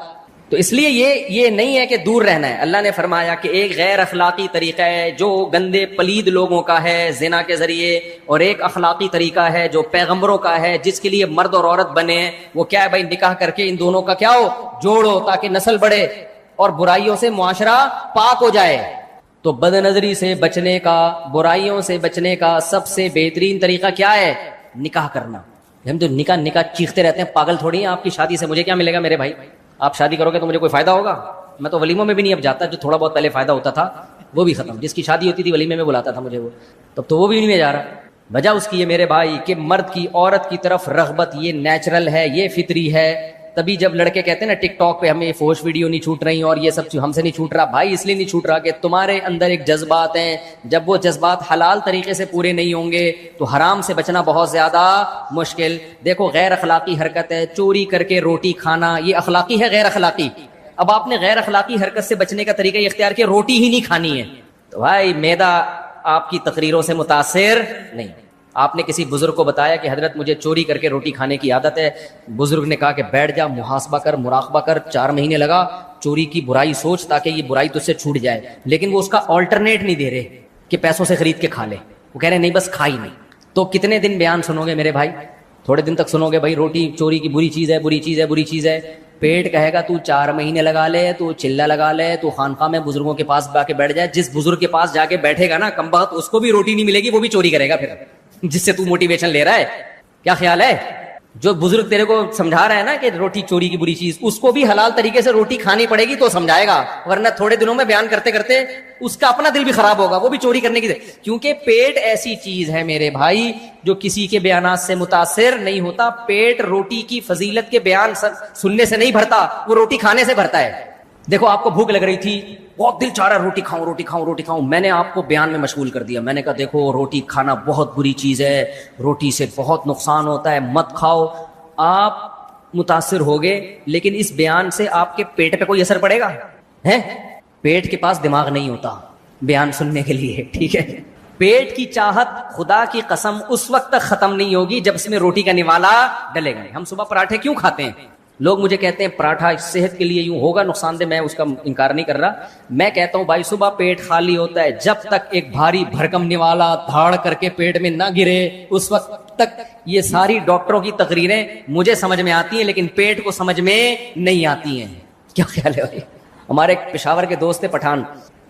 تو اس لیے یہ نہیں ہے کہ دور رہنا ہے. اللہ نے فرمایا کہ ایک غیر اخلاقی طریقہ ہے جو گندے پلید لوگوں کا ہے زنا کے ذریعے, اور ایک اخلاقی طریقہ ہے جو پیغمبروں کا ہے جس کے لیے مرد اور عورت بنے ہیں. وہ کیا ہے بھائی؟ نکاح کر کے ان دونوں کا کیا ہو؟ جوڑو, تاکہ نسل بڑھے. اور برائیوں سے معاشرہ پاک ہو جائے. تو بد نظری سے بچنے کا، برائیوں سے بچنے کا سب سے بہترین طریقہ کیا ہے؟ نکاح کرنا. ہم تو نکاح چیختے رہتے ہیں، پاگل تھوڑی ہیں. آپ کی شادی سے مجھے کیا ملے گا میرے بھائی؟ آپ شادی کرو گے تو مجھے کوئی فائدہ ہوگا؟ میں تو ولیموں میں بھی نہیں اب جاتا. جو تھوڑا بہت پہلے فائدہ ہوتا تھا وہ بھی ختم. جس کی شادی ہوتی تھی ولیمے میں بلاتا تھا مجھے وہ، تب تو وہ بھی نہیں میں جا رہا. وجہ اس کی ہے میرے بھائی کہ مرد کی عورت کی طرف رغبت یہ نیچرل ہے، یہ فطری ہے. تبھی جب لڑکے کہتے ہیں نا ٹک ٹاک پہ ہمیں فوش ویڈیو نہیں چھوٹ رہی اور یہ سب ہم سے نہیں چھوٹ رہا، بھائی اس لیے نہیں چھوٹ رہا کہ تمہارے اندر ایک جذبات ہیں. جب وہ جذبات حلال طریقے سے پورے نہیں ہوں گے تو حرام سے بچنا بہت زیادہ مشکل. دیکھو غیر اخلاقی حرکت ہے چوری کر کے روٹی کھانا، یہ اخلاقی ہے غیر اخلاقی؟ اب آپ نے غیر اخلاقی حرکت سے بچنے کا طریقہ یہ اختیار کیا روٹی ہی نہیں کھانی ہے. تو بھائی میدا آپ کی تقریروں سے متاثر نہیں. آپ نے کسی بزرگ کو بتایا کہ حضرت مجھے چوری کر کے روٹی کھانے کی عادت ہے. بزرگ نے کہا کہ بیٹھ جا، محاسبہ کر، مراقبہ کر، 4 مہینے لگا چوری کی برائی سوچ تاکہ یہ برائی تجھ سے چھوٹ جائے. لیکن وہ اس کا آلٹرنیٹ نہیں دے رہے کہ پیسوں سے خرید کے کھا لے. وہ کہہ رہے نہیں بس کھائی نہیں. تو کتنے دن بیان سنو گے میرے بھائی؟ تھوڑے دن تک سنو گے بھائی روٹی چوری کی بری چیز ہے، بری چیز ہے، بری چیز ہے. پیٹ کہے گا تو 4 مہینے لگا لے، تو چلہ لگا لے، تو خانقاہ میں بزرگوں کے پاس جا کے بیٹھ جائے. جس بزرگ کے پاس جا کے بیٹھے گا نا کم بخت اس کو بھی روٹی نہیں ملے گی، وہ بھی چوری کرے گا پھر جس سے تو موٹیویشن لے رہا ہے. کیا خیال ہے؟ جو بزرگ تیرے کو سمجھا رہا ہے نا کہ روٹی چوری کی بری چیز، اس کو بھی حلال طریقے سے روٹی کھانی پڑے گی تو سمجھائے گا. ورنہ تھوڑے دنوں میں بیان کرتے کرتے اس کا اپنا دل بھی خراب ہوگا، وہ بھی چوری کرنے کی. کیونکہ پیٹ ایسی چیز ہے میرے بھائی جو کسی کے بیانات سے متاثر نہیں ہوتا. پیٹ روٹی کی فضیلت کے بیان سننے سے نہیں بھرتا، وہ روٹی کھانے سے بھرتا ہے. دیکھو آپ کو بھوک لگ رہی تھی، بہت دل چاہ رہا ہے روٹی کھاؤں روٹی کھاؤں روٹی کھاؤں. میں نے آپ کو بیان میں مشغول کر دیا. میں نے کہا دیکھو روٹی کھانا بہت بری چیز ہے، روٹی سے بہت نقصان ہوتا ہے، مت کھاؤ. آپ متاثر ہوگے لیکن اس بیان سے آپ کے پیٹ پہ کوئی اثر پڑے گا؟ ہے پیٹ کے پاس دماغ نہیں ہوتا بیان سننے کے لیے، ٹھیک ہے. پیٹ کی چاہت خدا کی قسم اس وقت تک ختم نہیں ہوگی جب اس میں روٹی کا نوالا ڈلے گا. ہم صبح پراٹھے کیوں کھاتے ہیں؟ لوگ مجھے کہتے ہیں پراٹھا صحت کے لیے یوں ہوگا نقصان دہ، میں اس کا انکار نہیں کر رہا. میں کہتا ہوں بھائی صبح پیٹ خالی ہوتا ہے، جب تک ایک بھاری بھرکم نوالا دھاڑ کر کے پیٹ میں نہ گرے اس وقت تک یہ ساری ڈاکٹروں کی تقریریں مجھے سمجھ میں آتی ہیں لیکن پیٹ کو سمجھ میں نہیں آتی ہیں. کیا خیال ہے بھائی؟ ہمارے ایک پشاور کے دوست تھے پٹھان،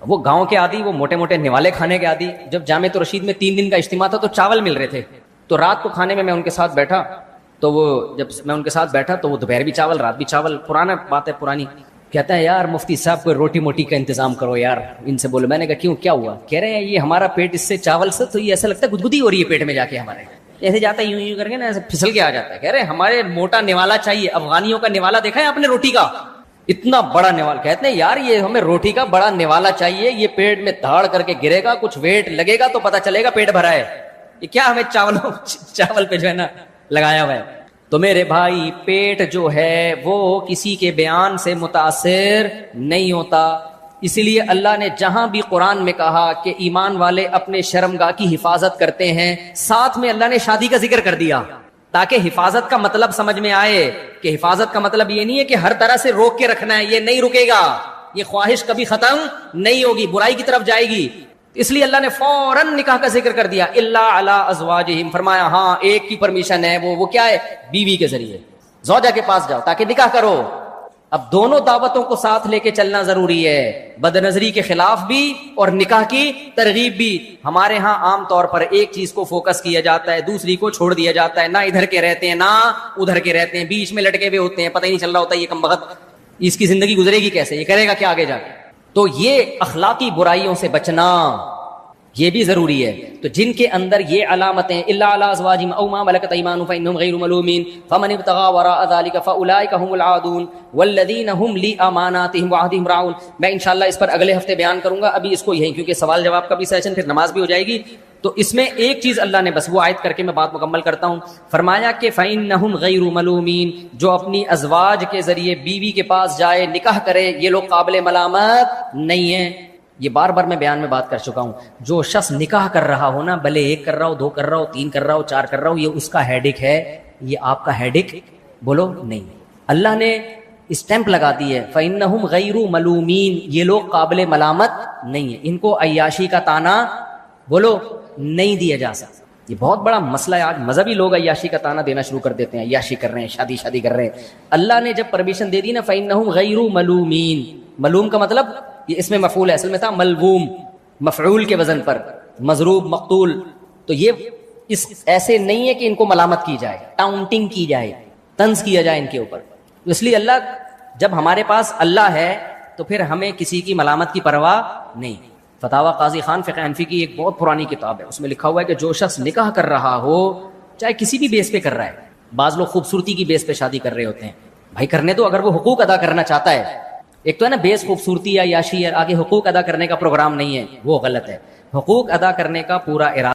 وہ گاؤں کے عادی، وہ موٹے موٹے نوالے کھانے کے عادی. جب جامع رشید میں 3 دن کا اجتماع تھا تو چاول مل رہے تھے، تو رات کو کھانے میں ان کے ساتھ بیٹھا. تو وہ جب میں ان کے ساتھ بیٹھا تو وہ دوپہر بھی چاول رات بھی چاول. پرانا بات ہے پرانی. کہتا ہے یار مفتی صاحب کو روٹی موٹی کا انتظام کرو یار، ان سے بولو. میں نے کہا کیوں کیا ہوا؟ کہہ رہے ہیں یہ ہمارا پیٹ اس سے چاول سے تو یہ ایسا لگتا ہے گدگدی ہو رہی ہے پیٹ میں جا کے، ہمارے ایسے جاتا ہے یوں یوں کر کے نا ایسے پھسل کے آ جاتا ہے. کہہ رہے ہیں ہمارے موٹا نوالا چاہیے. افغانیوں کا نوالا دیکھا ہے آپ نے روٹی کا؟ اتنا بڑا نوالا. کہتے ہیں یار یہ ہمیں روٹی کا بڑا نوالا چاہیے، یہ پیٹ میں دھاڑ کر کے گرے گا، کچھ ویٹ لگے گا تو پتہ چلے گا پیٹ بھرا ہے. یہ کیا ہمیں چاول پہ جو ہے نا لگایا ہوا ہے. تو میرے بھائی پیٹ جو ہے وہ کسی کے بیان سے متاثر نہیں ہوتا. اسی لیے اللہ نے جہاں بھی قرآن میں کہا کہ ایمان والے اپنے شرمگاہ کی حفاظت کرتے ہیں، ساتھ میں اللہ نے شادی کا ذکر کر دیا تاکہ حفاظت کا مطلب سمجھ میں آئے کہ حفاظت کا مطلب یہ نہیں ہے کہ ہر طرح سے روک کے رکھنا ہے. یہ نہیں رکے گا، یہ خواہش کبھی ختم نہیں ہوگی، برائی کی طرف جائے گی. اس لیے اللہ نے فوراً نکاح کا ذکر کر دیا. الا علی ازواجہم، فرمایا ہاں ایک کی پرمیشن ہے، وہ کیا ہے؟ بیوی کے ذریعے زوجہ کے پاس جاؤ تاکہ نکاح کرو. اب دونوں دعوتوں کو ساتھ لے کے چلنا ضروری ہے، بد نظری کے خلاف بھی اور نکاح کی ترغیب بھی. ہمارے ہاں عام طور پر ایک چیز کو فوکس کیا جاتا ہے، دوسری کو چھوڑ دیا جاتا ہے. نہ ادھر کے رہتے ہیں نہ ادھر کے رہتے ہیں، بیچ میں لٹکے ہوئے ہوتے ہیں، پتہ ہی نہیں چل رہا ہوتا یہ کم بخت اس کی زندگی گزرے گی کیسے، یہ کرے گا کیا آگے جا کے. تو یہ اخلاقی برائیوں سے بچنا یہ بھی ضروری ہے. تو جن کے اندر یہ علامتیں الا علی ازواجہم او ما ملکت ایمانہم فانہم غیر ملومین فمن ابتغى وراء ذلك فاولئک هم العادون والذین هم لاماناتہم وعہدہم راعون. میں انشاءاللہ اس پر اگلے ہفتے بیان کروں گا، ابھی اس کو یہیں کیونکہ سوال جواب کا بھی سیشن پھر نماز بھی ہو جائے گی. تو اس میں ایک چیز اللہ نے بس وہ آیت کر کے میں بات مکمل کرتا ہوں. فرمایا کہ فانہم غیر ملومین، جو اپنی ازواج کے ذریعے بیوی کے پاس جائے نکاح کرے یہ لوگ قابل ملامت نہیں ہیں. یہ بار بار میں بیان میں بات کر چکا ہوں. جو شخص نکاح کر رہا ہو نا، بھلے 1 کر رہا ہو، 2 کر رہا ہو، 3 کر رہا ہو، 4 کر رہا ہو، یہ اس کا ہیڈک ہے، یہ آپ کا ہیڈک بولو نہیں. اللہ نے اسٹیمپ لگا دی ہے فإنہم غیر ملومین، یہ لوگ قابل ملامت نہیں ہیں، ان کو عیاشی کا تانا بولو نہیں دیا جا سکتا. یہ بہت بڑا مسئلہ ہے. آج مذہبی لوگ عیاشی کا تانا دینا شروع کر دیتے ہیں, عیاشی کر رہے ہیں, شادی کر رہے ہیں. اللہ نے جب پرمیشن دے دی نا فَإِنَّهُمْ غَيْرُ مَلُومِينَ, ملوم کا مطلب یہ اس میں مفعول ہے, اصل میں تھا ملووم, مفعول کے وزن پر, مضروب, مقتول. تو یہ اس ایسے نہیں ہے کہ ان کو ملامت کی جائے, ٹاؤنٹنگ کی جائے, طنز کیا جائے ان کے اوپر. تو اس لیے اللہ, جب ہمارے پاس اللہ ہے تو پھر ہمیں کسی کی ملامت کی پرواہ نہیں. فتاوی قاضی خان فقہ حنفی کی ایک بہت پرانی کتاب ہے, اس میں لکھا ہوا ہے کہ جو شخص نکاح کر رہا ہو, چاہے کسی بھی بیس پہ کر رہا ہے, بعض لوگ خوبصورتی کی بیس پہ شادی کر رہے ہوتے ہیں, بھائی کرنے دو, اگر وہ حقوق ادا کرنا چاہتا ہے. ایک تو ہے نا بیس خوبصورتی یا یاشی ہے, آگے حقوق ادا کرنے کا پروگرام نہیں ہے, وہ غلط ہے. حقوق ادا کرنے کا پورا ارادہ